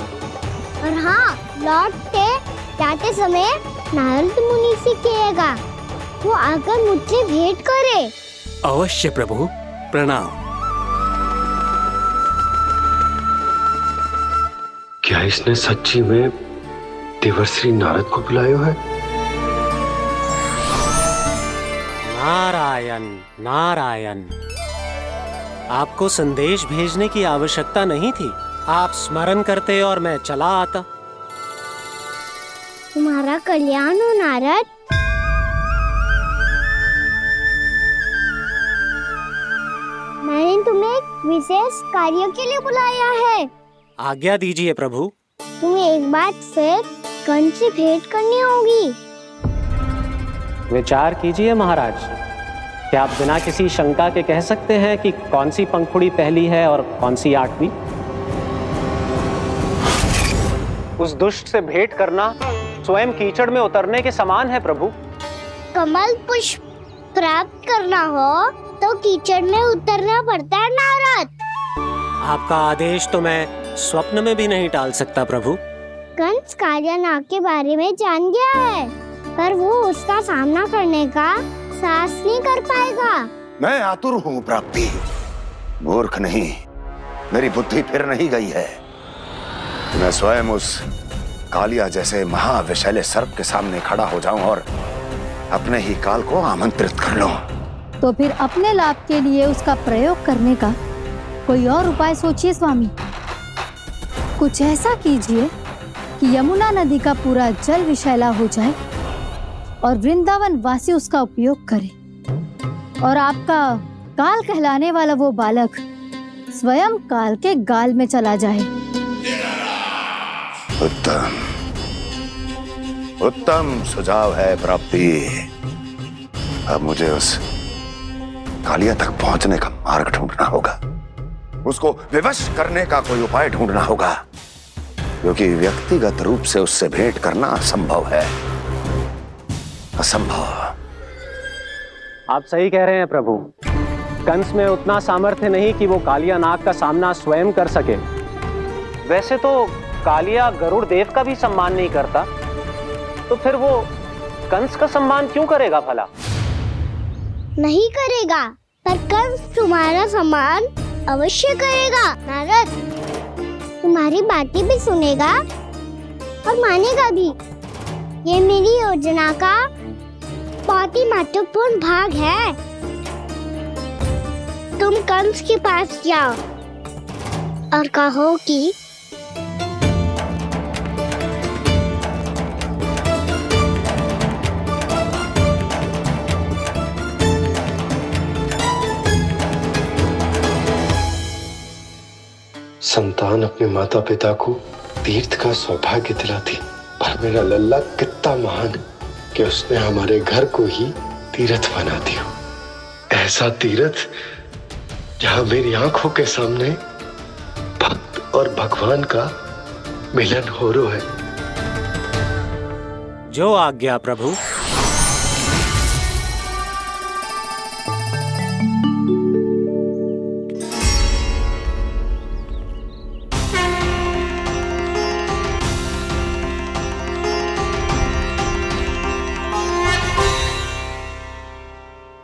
और हाँ, लौटते जाते समय नारद मुनि से कहिएगा वो आकर मुझसे भेंट करे। अवश्य प्रभु, प्रणाम। क्या इसने सच्ची में देवर्षि नारद को बुलाया है? नारायण नारायण, आपको संदेश भेजने की आवश्यकता नहीं थी। आप स्मरण करते और मैं चला आता। तुम्हारा कल्याण हो नारद। मैंने तुम्हें एक विशेष कार्य के लिए बुलाया है। आज्ञा दीजिए प्रभु। तुम्हें एक बार फिर कंस से भेंट करनी होगी। विचार कीजिए महाराज, क्या आप बिना किसी शंका के कह सकते हैं कि कौन सी पंखुड़ी पहली है और कौन सी 8वीं? उस दुष्ट से भेंट करना स्वयं कीचड़ में उतरने के समान है प्रभु। कमल पुष्प प्राप्त करना हो तो कीचड़ में उतरना पड़ता है नारद। आपका आदेश तो मैं स्वप्न में भी नहीं टाल सकता प्रभु। कंस कालियानाग के बारे में जान गया है, पर वो उसका सामना करने का साहस नहीं कर पाएगा। मैं आतुर हूँ प्राप्ति, मूर्ख नहीं। मेरी बुद्धि फिर नहीं गई है। मैं स्वयं उस कालिया जैसे महाविषैले सर्प के सामने खड़ा हो जाऊं और अपने ही काल को आमंत्रित कर लूं। तो फिर अपने लाभ के लिए उसका प्रयोग करने का कोई और उपाय सोचिए स्वामी। कुछ ऐसा कीजिए कि यमुना नदी का पूरा जल विषैला हो जाए और वृंदावन वासी उसका उपयोग करे और आपका काल कहलाने वाला वो बालक स्वयं काल के गाल में चला जाए। उत्तम उत्तम सुझाव है प्राप्ति। अब मुझे उस कालिया तक पहुंचने का मार्ग ढूंढना होगा। उसको विवश करने का कोई उपाय ढूंढना होगा, क्योंकि व्यक्तिगत रूप से उससे भेंट करना असंभव है। असंभव। आप सही कह रहे हैं प्रभु। कंस में उतना सामर्थ्य नहीं कि वो कालिया नाग का सामना स्वयं कर सके। वैसे तो कालिया गरुड़ देव का भी सम्मान नहीं करता, तो फिर वो कंस का सम्मान क्यों करेगा भला? नहीं करेगा, पर कंस तुम्हारा सम्मान अवश्य करेगा नारद। तुम्हारी बातें भी सुनेगा और मानेगा भी। ये मेरी योजना का बहुत ही महत्वपूर्ण भाग है। तुम कंस के पास जाओ और कहो कि संतान अपने माता पिता को तीर्थ का सौभाग्य दिलाती, और मेरा लल्ला कितना महान कि उसने हमारे घर को ही तीर्थ बना दिया। ऐसा तीर्थ जहां मेरी आंखों के सामने भक्त और भगवान का मिलन हो रहा है। जो आज्ञा प्रभु।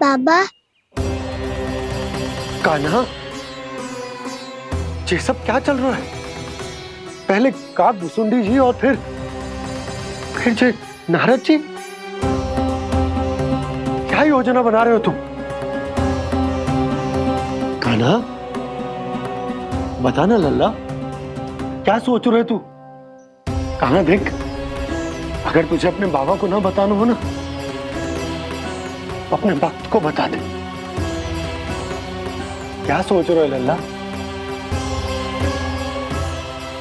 बाबा। कान्हा, ये सब क्या चल रहा है? पहले काक भुसुंडी जी और फिर जे नारद जी। क्या योजना बना रहे हो तुम? कान्हा, बताना लल्ला, क्या सोच रहे तू? कान्हा देख, अगर तुझे अपने बाबा को ना बताना हो ना, अपने भक्त को बता दे। क्या सोच रहे हो लल्ला?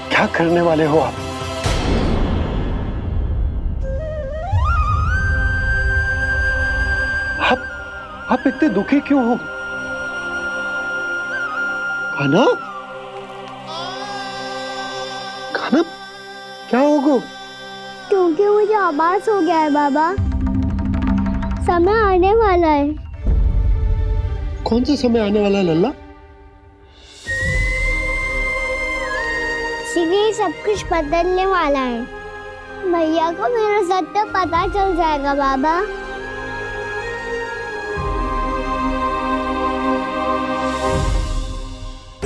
क्या करने वाले हो आप? आप इतने दुखी क्यों हो? कान्हा, कान्हा, क्या होगा? क्योंकि मुझे आभास हो गया है बाबा, समय आने वाला है। कौन सा समय आने वाला है लल्ला? शीघ्र सब कुछ बदलने वाला है। भैया को मेरा सत्य पता चल जाएगा बाबा।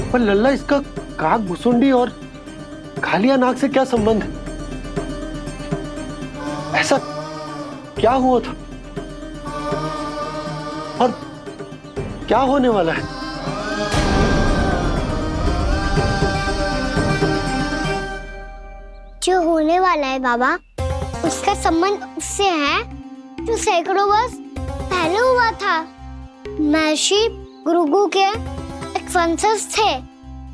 पर लल्ला, इसका काक भुसुंडी और कालिया नाग से क्या संबंध है? ऐसा क्या हुआ था और क्या होने वाला है? जो होने वाला है बाबा, उसका संबंध उससे है जो सैकड़ों वर्ष पहले हुआ था। महर्षि भृगु के एक वंशज थे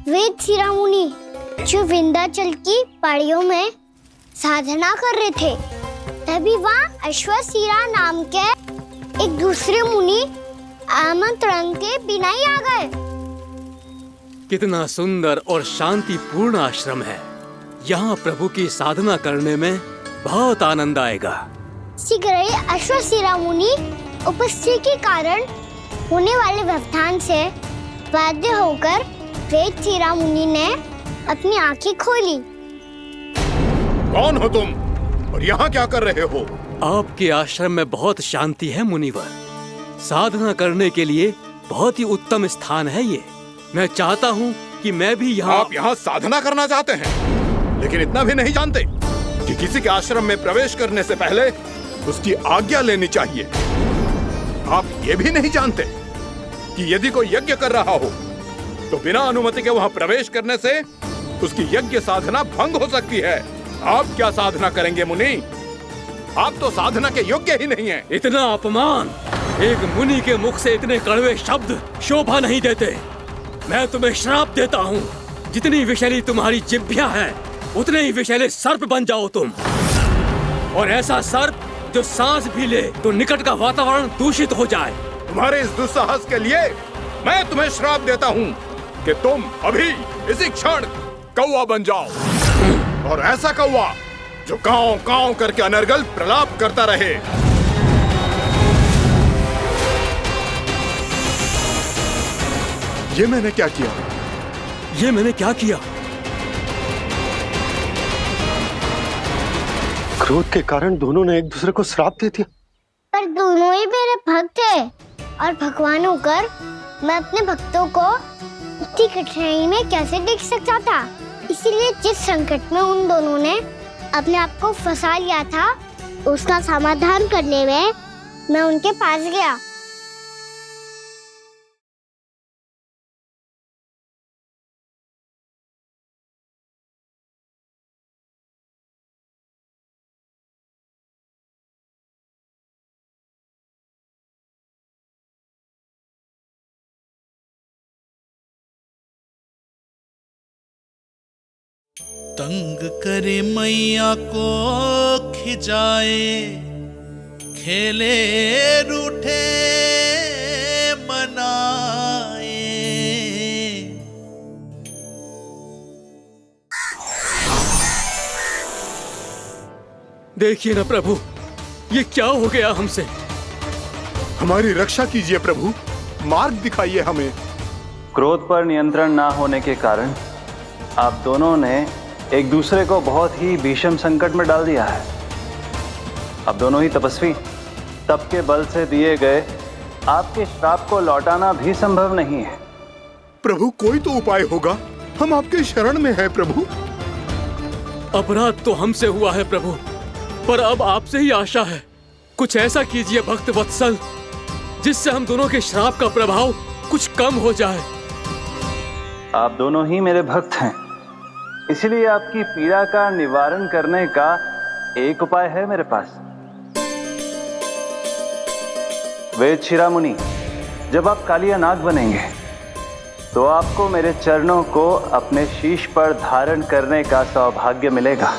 वेद शिरोमणि, जो विंध्याचल की पहाड़ियों में साधना कर रहे थे। तभी वहाँ अश्वशिरा नाम के एक दूसरे मुनि आमंत्रण के बिना ही आ गए। कितना सुंदर और शांतिपूर्ण आश्रम है। यहाँ प्रभु की साधना करने में बहुत आनंद आएगा। शीघ्र ही अश्वशिरा मुनि उपस्थिति के कारण होने वाले व्यवधान से बाध्य होकर वेद शिरा मुनि ने अपनी आंखें खोली। कौन हो तुम और यहाँ क्या कर रहे हो? आपके आश्रम में बहुत शांति है मुनिवर। साधना करने के लिए बहुत ही उत्तम स्थान है ये। मैं चाहता हूँ कि मैं भी यहाँ। आप यहाँ साधना करना चाहते हैं, लेकिन इतना भी नहीं जानते कि किसी के आश्रम में प्रवेश करने से पहले उसकी आज्ञा लेनी चाहिए। आप ये भी नहीं जानते कि यदि कोई यज्ञ कर रहा हो तो बिना अनुमति के वहाँ प्रवेश करने से उसकी यज्ञ साधना भंग हो सकती है। आप क्या साधना करेंगे मुनि? आप तो साधना के योग्य ही नहीं हैं। इतना अपमान! एक मुनि के मुख से इतने कड़वे शब्द शोभा नहीं देते। मैं तुम्हें श्राप देता हूँ, जितनी विषैली तुम्हारी जिह्वा है उतने ही विषैले सर्प बन जाओ तुम। और ऐसा सर्प जो सांस भी ले तो निकट का वातावरण दूषित हो जाए। तुम्हारे इस दुस्साहस के लिए मैं तुम्हें श्राप देता हूँ कि तुम अभी इसी क्षण कौवा बन जाओ, और ऐसा कौवा जो कांव कांव करके अनर्गल प्रलाप करता रहे। ये मैंने क्या किया? ये मैंने क्या किया? क्रोध के कारण दोनों ने एक दूसरे को श्राप दे दिया। पर दोनों ही मेरे भक्त हैं, और भगवान होकर मैं अपने भक्तों को इतनी कठिनाई में कैसे देख सकता था। इसीलिए जिस संकट में उन दोनों ने अपने आप को फंसा लिया था, उसका समाधान करने में मैं उनके पास गया। तंग करे मैया को खिंचाए, खेले रूठे मनाए। देखिए ना प्रभु, ये क्या हो गया हमसे? हमारी रक्षा कीजिए प्रभु, मार्ग दिखाइए हमें। क्रोध पर नियंत्रण ना होने के कारण आप दोनों ने एक दूसरे को बहुत ही भीषण संकट में डाल दिया है। अब दोनों ही तपस्वी, तप के बल से दिए गए आपके श्राप को लौटाना भी संभव नहीं है। प्रभु कोई तो उपाय होगा, हम आपके शरण में हैं प्रभु। अपराध तो हमसे हुआ है प्रभु, पर अब आपसे ही आशा है। कुछ ऐसा कीजिए भक्त वत्सल, जिससे हम दोनों के श्राप का प्रभाव कुछ कम हो जाए। आप दोनों ही मेरे भक्त हैं, इसलिए आपकी पीड़ा का निवारण करने का एक उपाय है मेरे पास। वेद शिरोमणि, जब आप कालिया नाग बनेंगे तो आपको मेरे चरणों को अपने शीश पर धारण करने का सौभाग्य मिलेगा।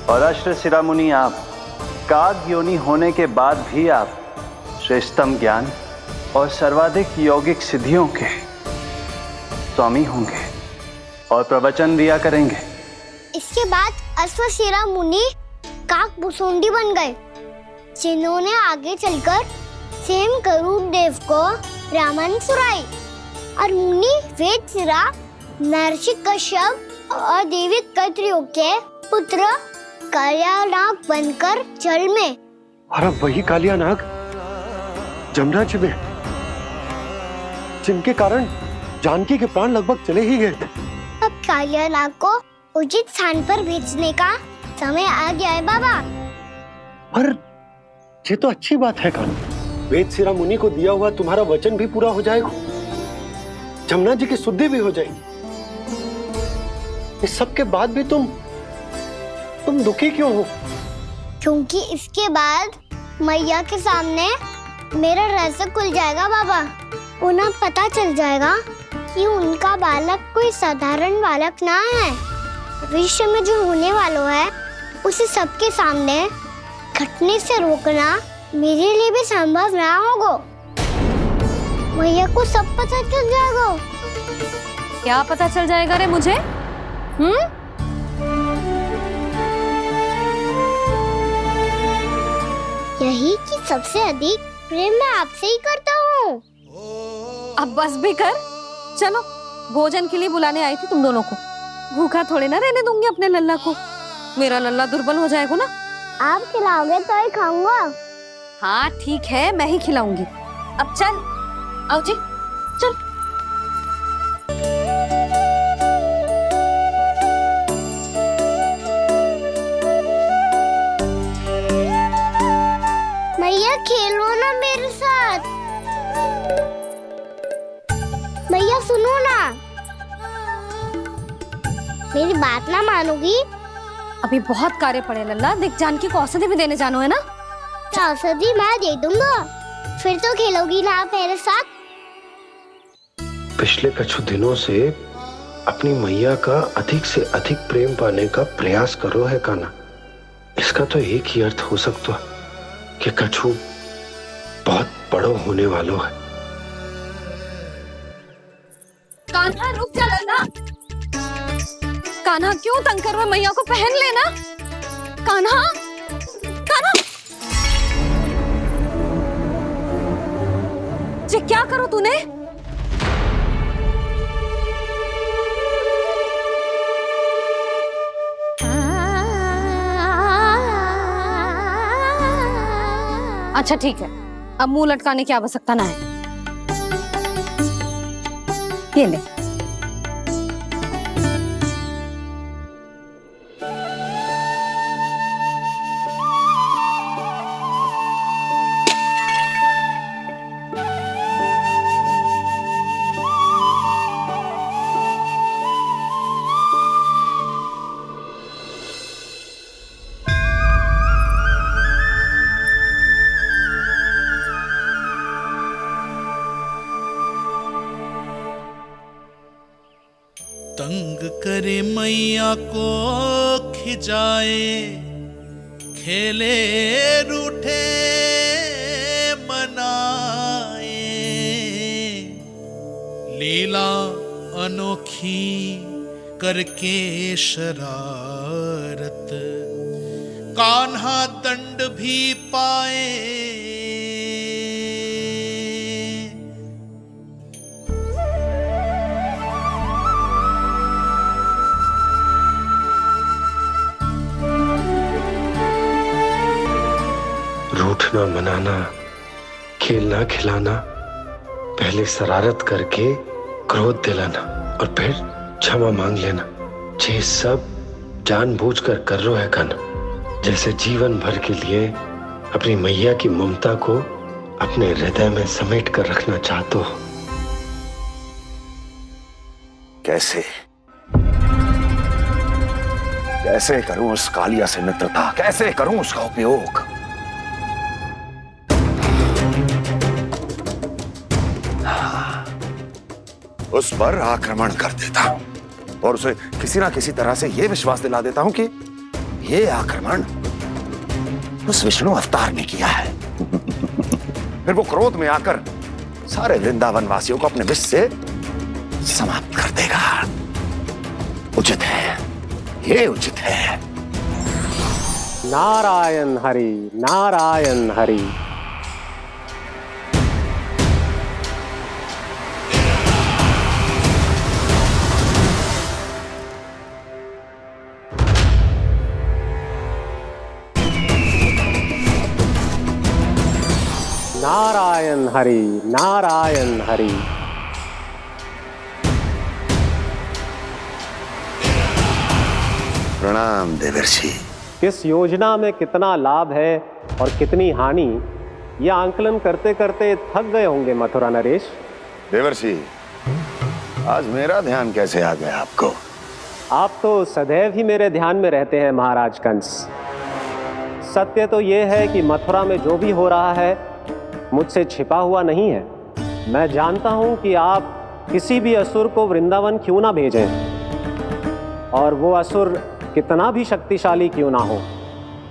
और अश्व शिरोमणि, आप काग योनि होने के बाद भी आप श्रेष्ठतम ज्ञान और सर्वाधिक यौगिक सिद्धियों के स्वामी होंगे और प्रवचन दिया करेंगे। इसके बाद अश्वशिरा मुनि काक भुसुंडी बन गए, जिन्होंने आगे चलकर स्वयं गरुड़ देव को रामायण सुनाई। और मुनि वेदशिरा महर्षि कश्यप और देवी कत्रियों के पुत्र कालिया नाग बनकर जल में। और अब वही कालिया नाग जमुना जी में, जिनके कारण जानकी के प्राण लगभग चले ही गए थे। अब कालिया नाग को उचित स्थान पर भेजने का समय आ गया है बाबा। पर ये तो अच्छी बात है कान्हा। वेद सिरा मुनि को दिया हुआ तुम्हारा वचन भी पूरा हो जाएगा, जमुना जी की शुद्धि भी हो जाएगी। इस सब के बाद भी तुम दुखी क्यों हो? क्योंकि इसके बाद मैया के सामने मेरा रहस्य खुल जाएगा बाबा। उन्हें पता चल जाएगा कि उनका बालक कोई साधारण बालक ना है। भविष्य में जो होने वाला है उसे सबके सामने घटने से रोकना मेरे लिए भी संभव ना होगा। मैया को सब पता चल जाएगा। क्या पता चल जाएगा रे मुझे? यही कि सबसे अधिक प्रेम मैं आपसे ही करता हूँ। अब बस भी कर। चलो, भोजन के लिए बुलाने आई थी तुम दोनों को। भूखा थोड़े ना रहने दूंगी अपने लल्ला को। मेरा लल्ला दुर्बल हो जाएगा ना। आप खिलाओगे तो ही खाऊंगा। हाँ ठीक है, मैं ही खिलाऊंगी। अब चल, आओ जी, चल। मैया खेलो ना मेरे साथ। मैया सुनो ना, मेरी बात ना मानोगी? अभी बहुत कार्य पड़े लल्ला। देख, जानकी को औषधि भी देने जानो है ना। औषधि मैं दे दूंगा, फिर तो खेलोगी ना आप मेरे साथ। पिछले कुछ दिनों से अपनी मैया का अधिक से अधिक प्रेम पाने का प्रयास करो है कान्हा। इसका तो एक ही अर्थ हो सकता कि कछु बहुत बड़ो होने वालों है। कान्हा रुक जा लल्ला। कान्हा क्यों तंग कर रहा है? मैया को पहन लेना। कान्हा, कान्हा, ये क्या करो तूने? अच्छा ठीक है, अब मुंह लटकाने की आवश्यकता ना है। ये ले। तंग करे मैया को खिजाए, खेले रूठे मनाए, लीला अनोखी करके शरारत, कान्हा दंड भी पाए। रूठना मनाना, खेलना खिलाना, पहले शरारत करके क्रोध दिलाना और फिर क्षमा मांग लेना, ये सब जानबूझकर कर रहे है कान्हा। जैसे जीवन भर के लिए अपनी मैया की ममता को अपने हृदय में समेट कर रखना चाहते हो। कैसे कैसे करूं उस कालिया से मित्रता, कैसे करूं उसका उपयोग? उस पर आक्रमण कर देता हूं और उसे किसी ना किसी तरह से यह विश्वास दिला देता हूं कि यह आक्रमण उस विष्णु अवतार ने किया है। फिर वो क्रोध में आकर सारे वृंदावन वासियों को अपने विष से समाप्त कर देगा। उचित है, ये उचित है। नारायण हरि, नारायण हरि। नारायण हरि, नारायण हरि। प्रणाम देवर्षि। किस योजना में कितना लाभ है और कितनी हानि, यह आंकलन करते करते थक गए होंगे मथुरा नरेश। देवर्षि, आज मेरा ध्यान कैसे आ गया आपको? आप तो सदैव ही मेरे ध्यान में रहते हैं महाराज कंस। सत्य तो यह है कि मथुरा में जो भी हो रहा है मुझसे छिपा हुआ नहीं है। मैं जानता हूं कि आप किसी भी असुर को वृंदावन क्यों ना भेजें, और वो असुर कितना भी शक्तिशाली क्यों ना हो,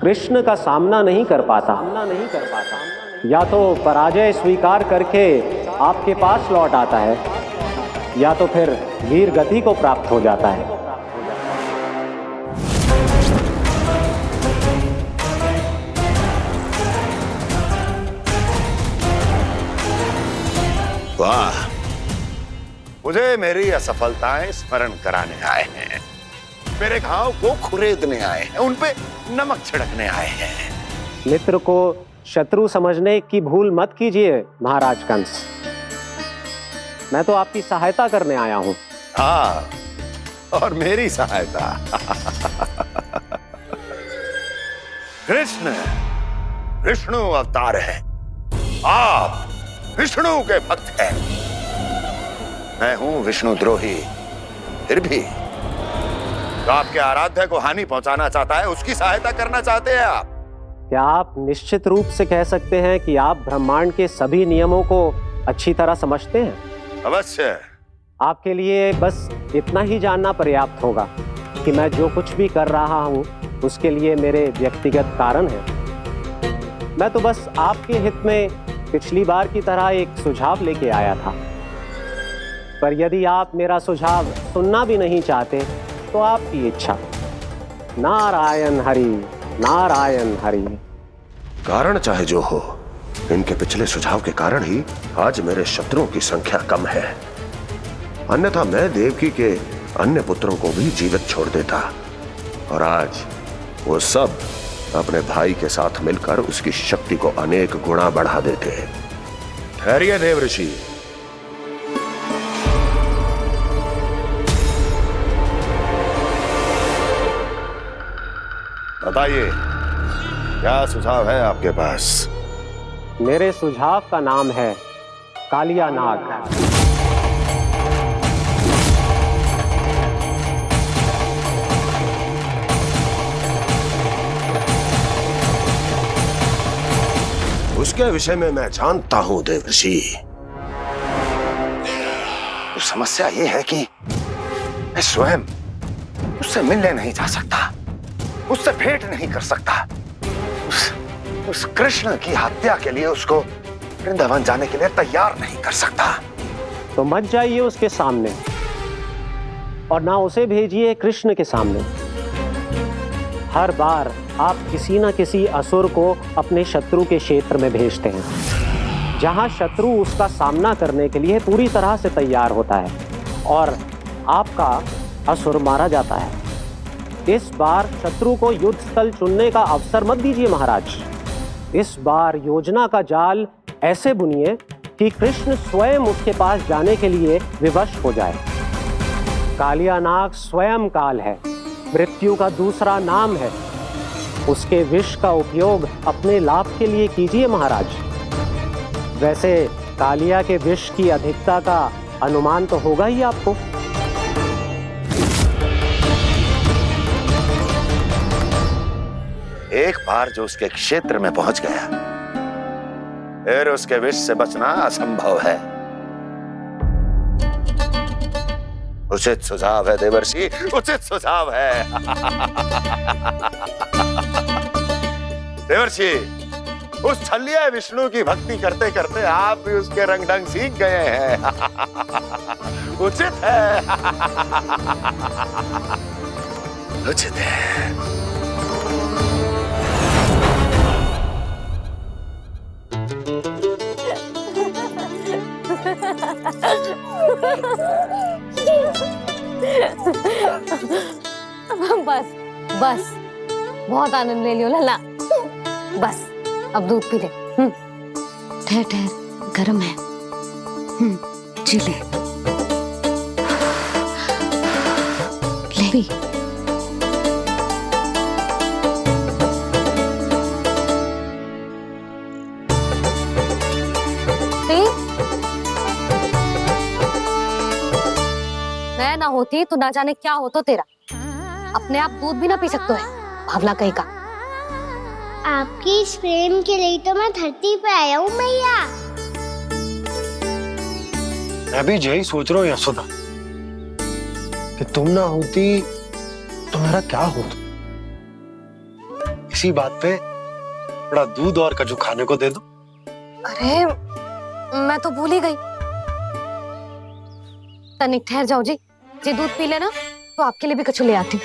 कृष्ण का सामना नहीं कर पाता। या तो पराजय स्वीकार करके आपके पास लौट आता है, या तो फिर वीर गति को प्राप्त हो जाता है। वाह, मुझे मेरी असफलताएं स्मरण कराने आए हैं, मेरे घाव को खुरेदने आए हैं, उन पे नमक छिड़कने आए हैं। मित्र को शत्रु समझने की भूल मत कीजिए महाराज कंस। मैं तो आपकी सहायता करने आया हूं। हाँ, और मेरी सहायता। कृष्ण विष्णु अवतार है, आप विष्णु के भक्त हैं। मैं हूं विष्णु द्रोही, फिर भी तो आपके आराध्य को हानि पहुंचाना चाहता है, उसकी सहायता करना चाहते हैं आप। क्या आप निश्चित रूप से कह सकते हैं कि आप ब्रह्मांड के सभी नियमों को अच्छी तरह समझते हैं? अवश्य। आपके लिए बस इतना ही जानना पर्याप्त होगा कि मैं जो कुछ भी कर रहा हूं उसके लिए मेरे व्यक्तिगत कारण हैं। मैं तो बस आपके हित में पिछली बार की तरह एक सुझाव लेके आया था, पर यदि आप मेरा सुझाव सुनना भी नहीं चाहते तो आपकी इच्छा। नारायण हरि, नारायण हरि। कारण चाहे जो हो, इनके पिछले सुझाव के कारण ही आज मेरे शत्रुओं की संख्या कम है, अन्यथा मैं देवकी के अन्य पुत्रों को भी जीवित छोड़ देता, और आज वो सब अपने भाई के साथ मिलकर उसकी शक्ति को अनेक गुना बढ़ा देते। ठहरिए देवर्षि, बताइए क्या सुझाव है आपके पास? मेरे सुझाव का नाम है कालिया नाग। उसके विषय में मैं जानता हूं देवर्षि। तो समस्या यह है कि मैं स्वयं उससे मिलने नहीं जा सकता, उससे भेंट नहीं कर सकता। उस कृष्ण की हत्या के लिए उसको वृंदावन जाने के लिए तैयार नहीं कर सकता। तो मत जाइए उसके सामने, और ना उसे भेजिए कृष्ण के सामने। हर बार आप किसी न किसी असुर को अपने शत्रु के क्षेत्र में भेजते हैं, जहां शत्रु उसका सामना करने के लिए पूरी तरह से तैयार होता है और आपका असुर मारा जाता है। इस बार शत्रु को युद्ध स्थल चुनने का अवसर मत दीजिए महाराज। इस बार योजना का जाल ऐसे बुनिए कि कृष्ण स्वयं उसके पास जाने के लिए विवश हो जाए। कालिया नाग स्वयं काल है, मृत्यु का दूसरा नाम है। उसके विष का उपयोग अपने लाभ के लिए कीजिए महाराज। वैसे कालिया के विष की अधिकता का अनुमान तो होगा ही आपको। एक बार जो उसके क्षेत्र में पहुंच गया, फिर उसके विष से बचना असंभव है। उचित सुझाव है देवर्षि, उचित सुझाव है। देवर्षि, उस छलिया विष्णु की भक्ति करते करते आप भी उसके रंग ढंग सीख गए हैं। उचित है, उचित है। बस बस, बहुत आनंद ले लियो लला। बस अब दूध पी ले। ठहर ठहर, गर्म है। जी ले ले। होती तो ना जाने क्या हो तो तेरा। अपने आप दूध भी ना पी सकते है, भावला कहीं का। आपकी इस प्रेम के लिए तो मैं धरती पे आया हूँ मैया। मैं भी यही सोच रहा हूँ यशोदा कि तुम ना होती तो मेरा क्या होता। इसी बात पे थोड़ा दूध और कजू खाने को दे दो। अरे मैं तो भूल ही गई। तनिक ठहर जाओ जी, दूध पी लेना तो आपके लिए भी कछु ले आती।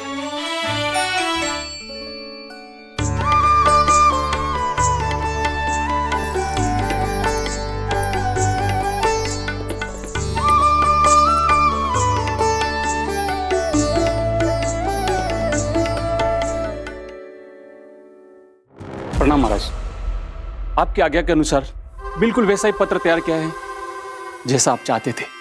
प्रणाम महाराज। आपकी आज्ञा के अनुसार बिल्कुल वैसा ही पत्र तैयार किया है जैसा आप चाहते थे।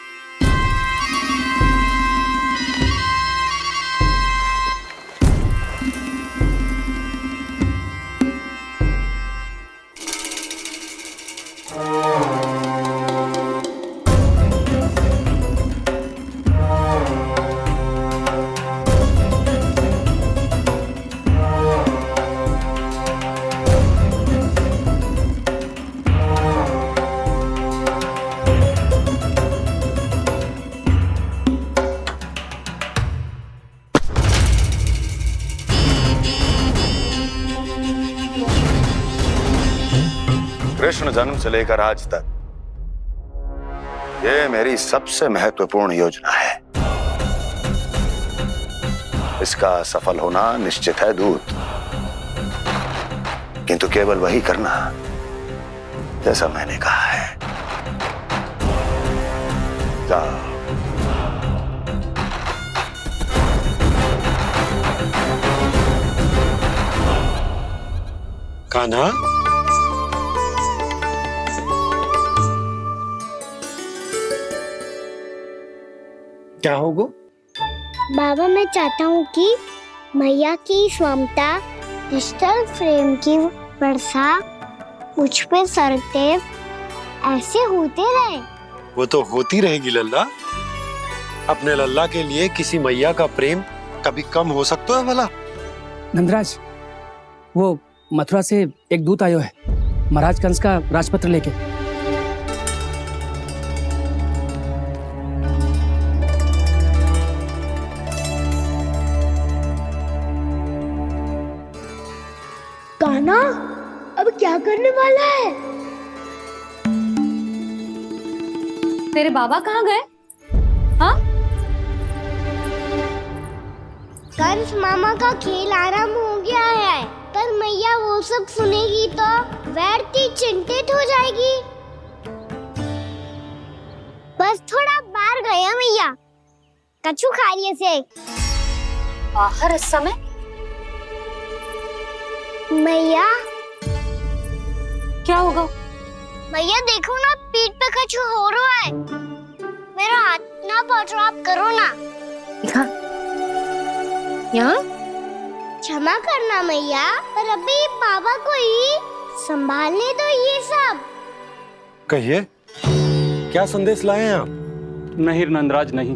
कृष्ण जन्म से लेकर आज तक ये मेरी सबसे महत्वपूर्ण योजना है। इसका सफल होना निश्चित है दूत, किंतु केवल वही करना जैसा मैंने कहा है। जाओ। कान्हा, क्या होगा? बाबा मैं चाहता हूँ कि मैया की ममता क्रिस्टल फ्रेम की वर्षा मुझ पे सरते ऐसे होते रहे। वो तो होती रहेगी लल्ला। अपने लल्ला के लिए किसी मैया का प्रेम कभी कम हो सकता है भला? नंदराज, वो मथुरा से एक दूत आयो है महाराज कंस का राजपत्र लेके। कान्हा अब क्या करने वाला है? तेरे बाबा कहाँ गए? हाँ? कंस मामा का खेल आराम हो गया है, पर मैया वो सब सुनेगी तो व्यर्थ चिंतित हो जाएगी। बस थोड़ा बाहर गया मैया, कछु खा लिया से। बाहर इस समय? मैया क्या होगा? मैया देखो ना, पीठ पे कछु हो रहा है। मेरा हाथ ना पकड़ो, आप करो ना। यहाँ? क्षमा करना मैया, पर अभी बाबा को ही संभालने दो ये सब। कहिए, क्या संदेश लाए हैं आप? नहीं नंदराज, नहीं।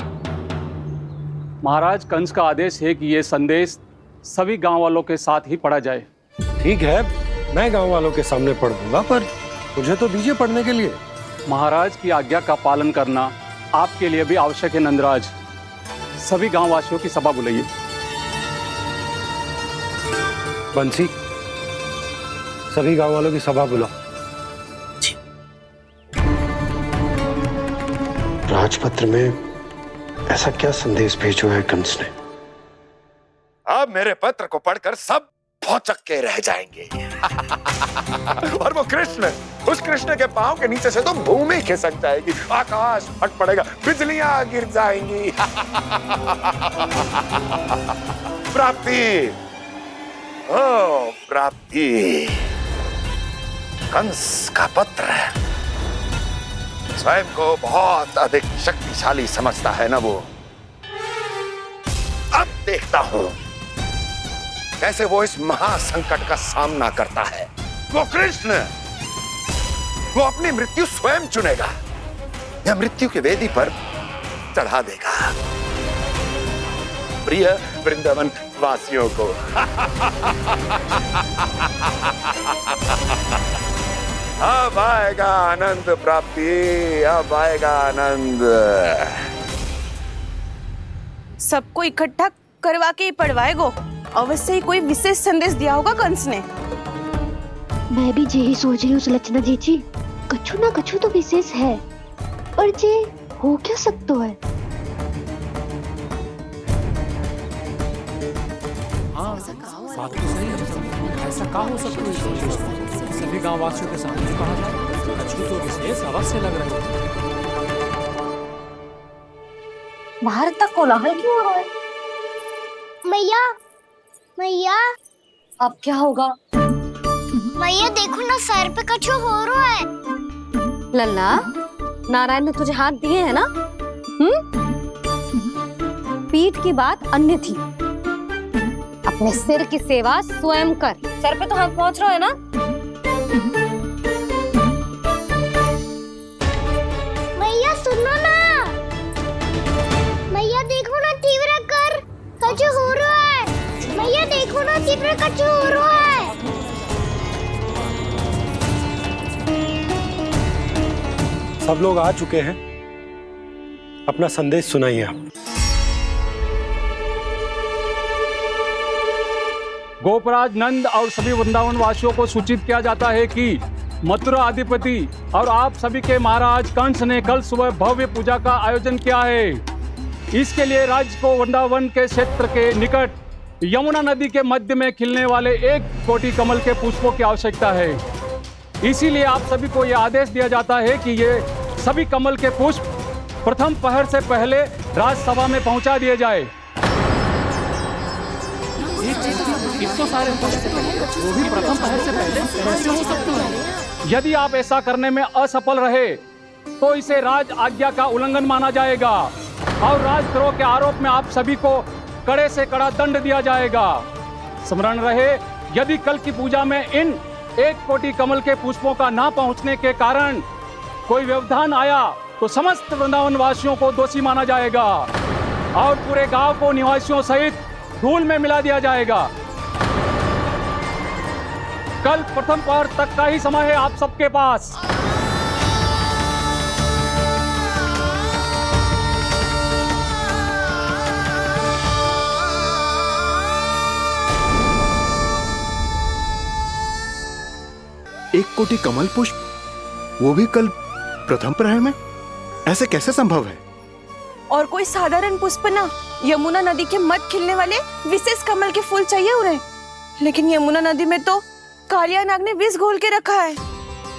महाराज कंस का आदेश है कि ये संदेश सभी गांव वालों के साथ ही पढ़ा जाए। ठीक है, मैं गांव वालों के सामने पढ़ दूंगा, पर मुझे तो दीजिए पढ़ने के लिए। महाराज की आज्ञा का पालन करना आपके लिए भी आवश्यक है नंदराज। सभी गांव वासियों की सभा बुलाइए। बंसी, सभी गांव वालों की सभा बुलाओ। राजपत्र में ऐसा क्या संदेश भेजो है कंस ने? अब मेरे पत्र को पढ़कर सब भौचक के रह जाएंगे। और वो कृष्ण, उस कृष्ण के पांव के नीचे से तो भूमि खिसक जाएगी, आकाश फट पड़ेगा, बिजलियां गिर जाएंगी। प्राप्ति, ओ प्राप्ति, कंस का पत्र। स्वयं को बहुत अधिक शक्तिशाली समझता है ना वो। अब देखता हूं कैसे वो इस महासंकट का सामना करता है। वो कृष्ण, वो अपनी मृत्यु स्वयं चुनेगा या मृत्यु की वेदी पर चढ़ा देगा। प्रिय वृंदावन वासियों को। अब आएगा आनंद प्राप्ति, अब आएगा आनंद। सबको इकट्ठा करवा के ही पढ़वाएगो। अवश्य ही कोई विशेष संदेश दिया होगा कंस ने। मैं भी यही सोच रही हूँ सुलक्षणा जी, कछु ना कछु तो विशेष है, पर जे हो क्या सकता है? हाँ, बात तो सही है। ऐसा कहा हो सकता है सभी गांव वासियों के सामने कहा जाए, कछु तो विशेष अवश्य लग रहे हैं। बाहर इतना कोलाहल क्यों हो रहा है? मैया, मैया, अब क्या होगा? मैया देखो ना, सर पे कछु हो रहा है। लल्ला, नारायण ने तुझे हाथ दिए हैं ना? पीठ की बात अन्य थी, अपने सिर की सेवा स्वयं कर। सर पे तो हाथ पहुंच रहा है ना? मैया सुनो ना, मैया देखो ना, तीव्र कर कछु हो रहा है। मैया देखो ना, तीव्र कछु हो रहा है। सब लोग आ चुके हैं, अपना संदेश सुनाइए आप। गोपराज नंद और सभी वृंदावन वासियों को सूचित किया जाता है कि मथुरा अधिपति और आप सभी के महाराज कंस ने कल सुबह भव्य पूजा का आयोजन किया है। इसके लिए राज्य को वृंदावन के क्षेत्र के निकट यमुना नदी के मध्य में खिलने वाले 1 कोटि कमल के पुष्पों की आवश्यकता है। इसीलिए आप सभी को यह आदेश दिया जाता है कि ये सभी कमल के पुष्प प्रथम पहर से पहले राजसभा में पहुंचा दिए जाए। तो सारे वो भी प्रथम पहर से पहले कैसे हो सकते हैं? यदि आप ऐसा करने में असफल रहे तो इसे राज आज्ञा का उल्लंघन माना जाएगा और राजद्रोह के आरोप में आप सभी को कड़े से कड़ा दंड दिया जाएगा। स्मरण रहे, यदि कल की पूजा में इन 1 कोटि कमल के पुष्पों का ना पहुंचने के कारण कोई व्यवधान आया तो समस्त वृंदावन वासियों को दोषी माना जाएगा और पूरे गांव को निवासियों सहित धूल में मिला दिया जाएगा। कल प्रथम पहर तक का ही समय है आप सबके पास। एक कोटि कमल पुष्प, वो भी कल प्रथम प्रहर में? ऐसे कैसे संभव है? और कोई साधारण पुष्प ना, यमुना नदी के मध्य खिलने वाले विशेष कमल के फूल चाहिए उन्हें। लेकिन यमुना नदी में तो कालिया नाग ने विष घोल के रखा है,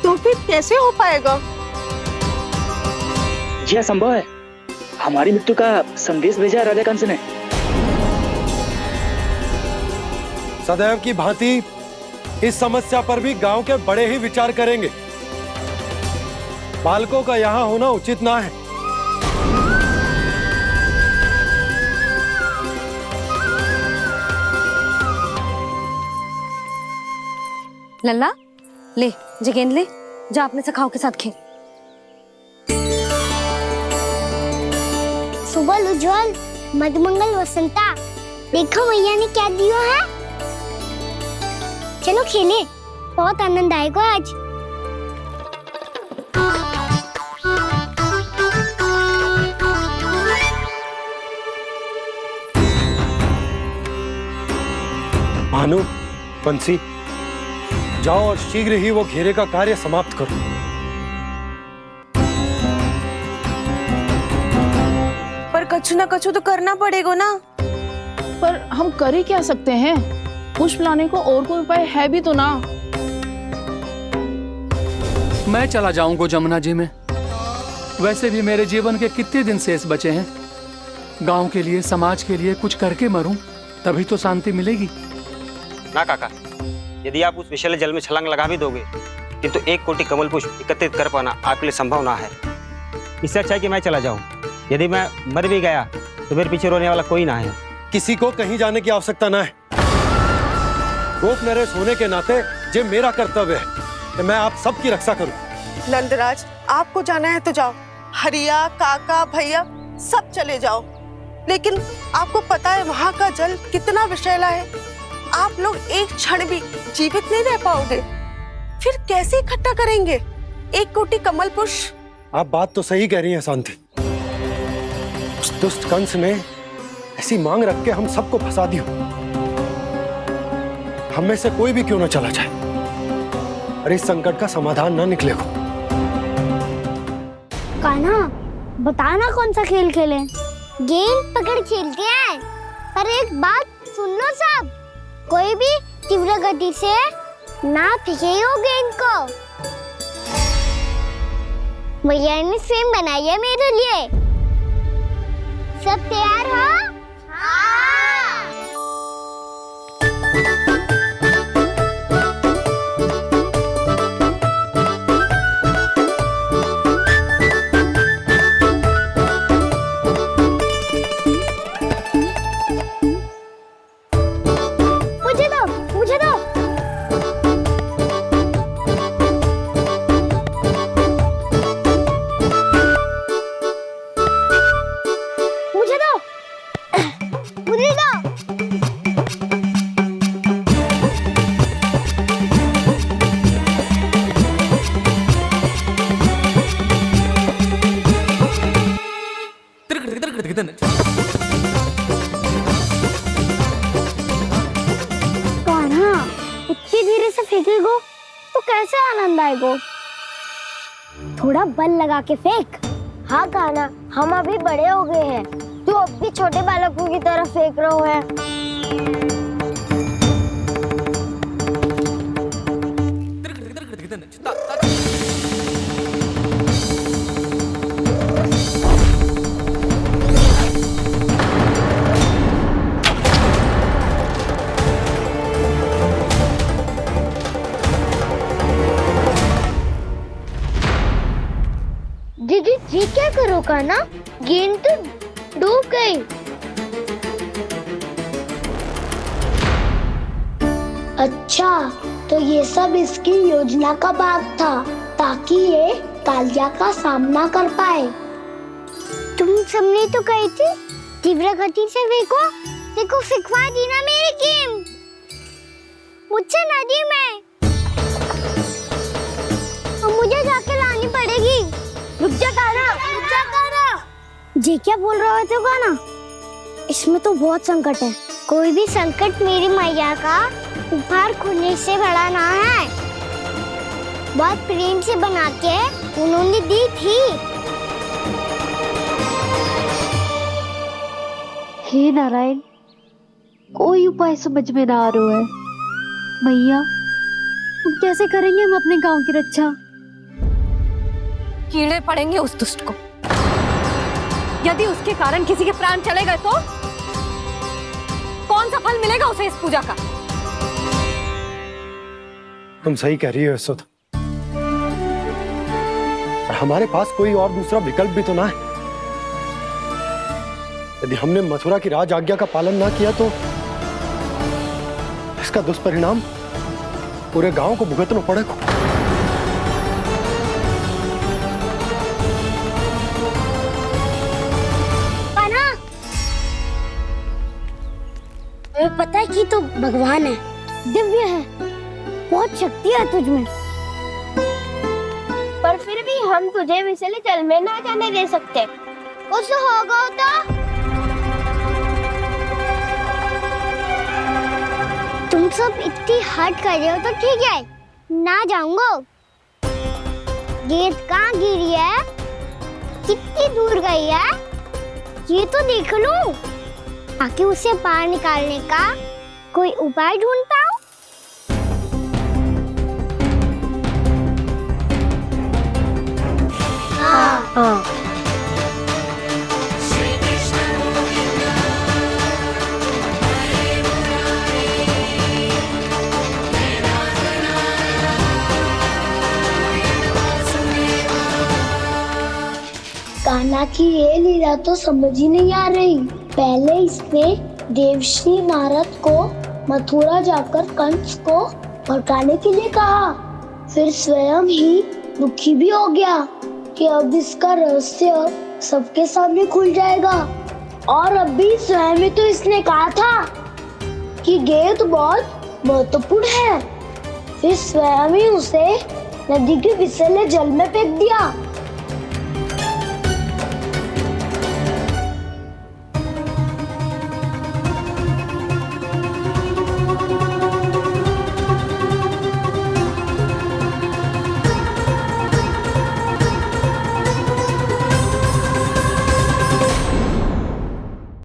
तो फिर कैसे हो पाएगा? यह असंभव है। हमारी मृत्यु का संदेश भेजा राजा कंस ने। सदैव की भांति इस समस्या पर भी गांव के बड़े ही विचार करेंगे। बालकों का यहाँ होना उचित ना है। लल्ला, ले जे गेंद ले, जा अपने सखाओं के साथ खेल। सुबह उज्जवल, मधुमंगल वसंता, देखो मैया ने क्या दिया है। चलो खेलें, बहुत आनंद आएगा आज। भानु, बंसी, जाओ और शीघ्र ही वो घेरे का कार्य समाप्त करो। पर कछु ना कछु तो करना पड़ेगा ना। पर हम कर ही क्या सकते हैं? पुष्प लाने को और कोई उपाय है भी तो ना। मैं चला जाऊंगा जमुना जी में। वैसे भी मेरे जीवन के कितने दिन शेष बचे हैं। गांव के लिए, समाज के लिए कुछ करके मरूं, तभी तो शांति मिलेगी। ना काका, यदि आप उस विषैले जल में छलांग लगा भी दोगे, किंतु 1 कोटि कमल पुष्प एकत्रित कर पाना आपके लिए संभव ना है। इससे अच्छा है कि मैं चला जाऊं। यदि मैं मर भी गया तो मेरे पीछे रोने वाला कोई ना है। किसी को कहीं जाने की आवश्यकता ना है। गोप नरेश होने के नाते ये मेरा कर्तव्य है कि मैं आप सबकी रक्षा करूं। नंदराज, आपको जाना है तो जाओ। हरिया, काका, भैया सब चले जाओ। लेकिन आपको पता है वहाँ का जल कितना विषैला है। आप लोग एक क्षण भी जीवित नहीं रह पाओगे। फिर कैसे इकट्ठा करेंगे 1 कोटि कमल पुष्प? आप बात तो सही कह रही हैं शांति। उस दुष्ट कंस ने ऐसी मांग रख के हम सबको फंसा दिया। हम में से कोई भी क्यों ना चला जाए और इस संकट का समाधान ना निकले को। कान्हा, बताना कौन सा खेल खेले? गेंद पकड़ खेलते हैं, पर एक बात सुन लो सब, कोई भी तीव्र गति से ना फेंकेगा गेंद को। भैया ने फ्रेम बनाई है मेरे लिए। सब तैयार हो? कान्हा, इतनी धीरे से फेंकेगो तो कैसे आनंद आएगो? थोड़ा बल लगा के फेंक। हाँ कान्हा, हम अभी बड़े हो गए हैं, तू अब भी छोटे बालकों की तरह फेंक रहे है। दीदी जी क्या करो कान्हा, गेंद तो डूब गई। अच्छा, तो ये सब इसकी योजना का भाग था ताकि ये कालिया का सामना कर पाए। तुम सबने तो कही थी तीव्र गति से फेंको, देखो फिकवा दी ना मेरी गेम मुझसे नदी में। अब मुझे जाके लानी पड़ेगी। रुक जा कान्हा, रुक जा कान्हा। जी क्या बोल रहे थे कान्हा? इसमें तो बहुत संकट है। कोई भी संकट मेरी मैया का उपहार खोने से बड़ा ना है। बहुत प्रेम से बना के उन्होंने दी थी। हे नारायण, कोई उपाय समझ में ना आ रहा है। मैया, हम कैसे करेंगे हम अपने गांव की रक्षा? कीड़े पड़ेंगे उस दुष्ट को। यदि उसके कारण किसी के प्राण चले गए तो कौन सा फल मिलेगा उसे इस पूजा का? तुम सही कह रही हो यशोदा। हमारे पास कोई और दूसरा विकल्प भी तो ना है। यदि हमने मथुरा की राज आज्ञा का पालन ना किया तो इसका दुष्परिणाम पूरे गांव को भुगतना पड़ेगा। हमें पता है कि तू भगवान है, दिव्य है, बहुत शक्ति है तुझ में, पर फिर भी हम तुझे विषैले जल में ना जाने दे सकते। कुछ होगा तो तुम सब इतनी हट कर रहे हो तो ठीक है, ना जाऊंगा। गेंद कहाँ गिरी है, कितनी दूर गई है, ये तो देख लूं, ताकि उसे बाहर निकालने का कोई उपाय ढूंढता हूँ। हाँ। कान्हा की ये लीला तो समझ ही नहीं आ रही। पहले इसने देवश्री नारद को मथुरा जाकर कंस को भड़काने के लिए कहा, फिर स्वयं ही दुखी भी हो गया कि अब इसका रहस्य सबके सामने खुल जाएगा। और अभी स्वयं ही तो इसने कहा था कि गेट बहुत महत्वपूर्ण है, फिर स्वयं ही उसे नदी के विषैले जल में फेंक दिया।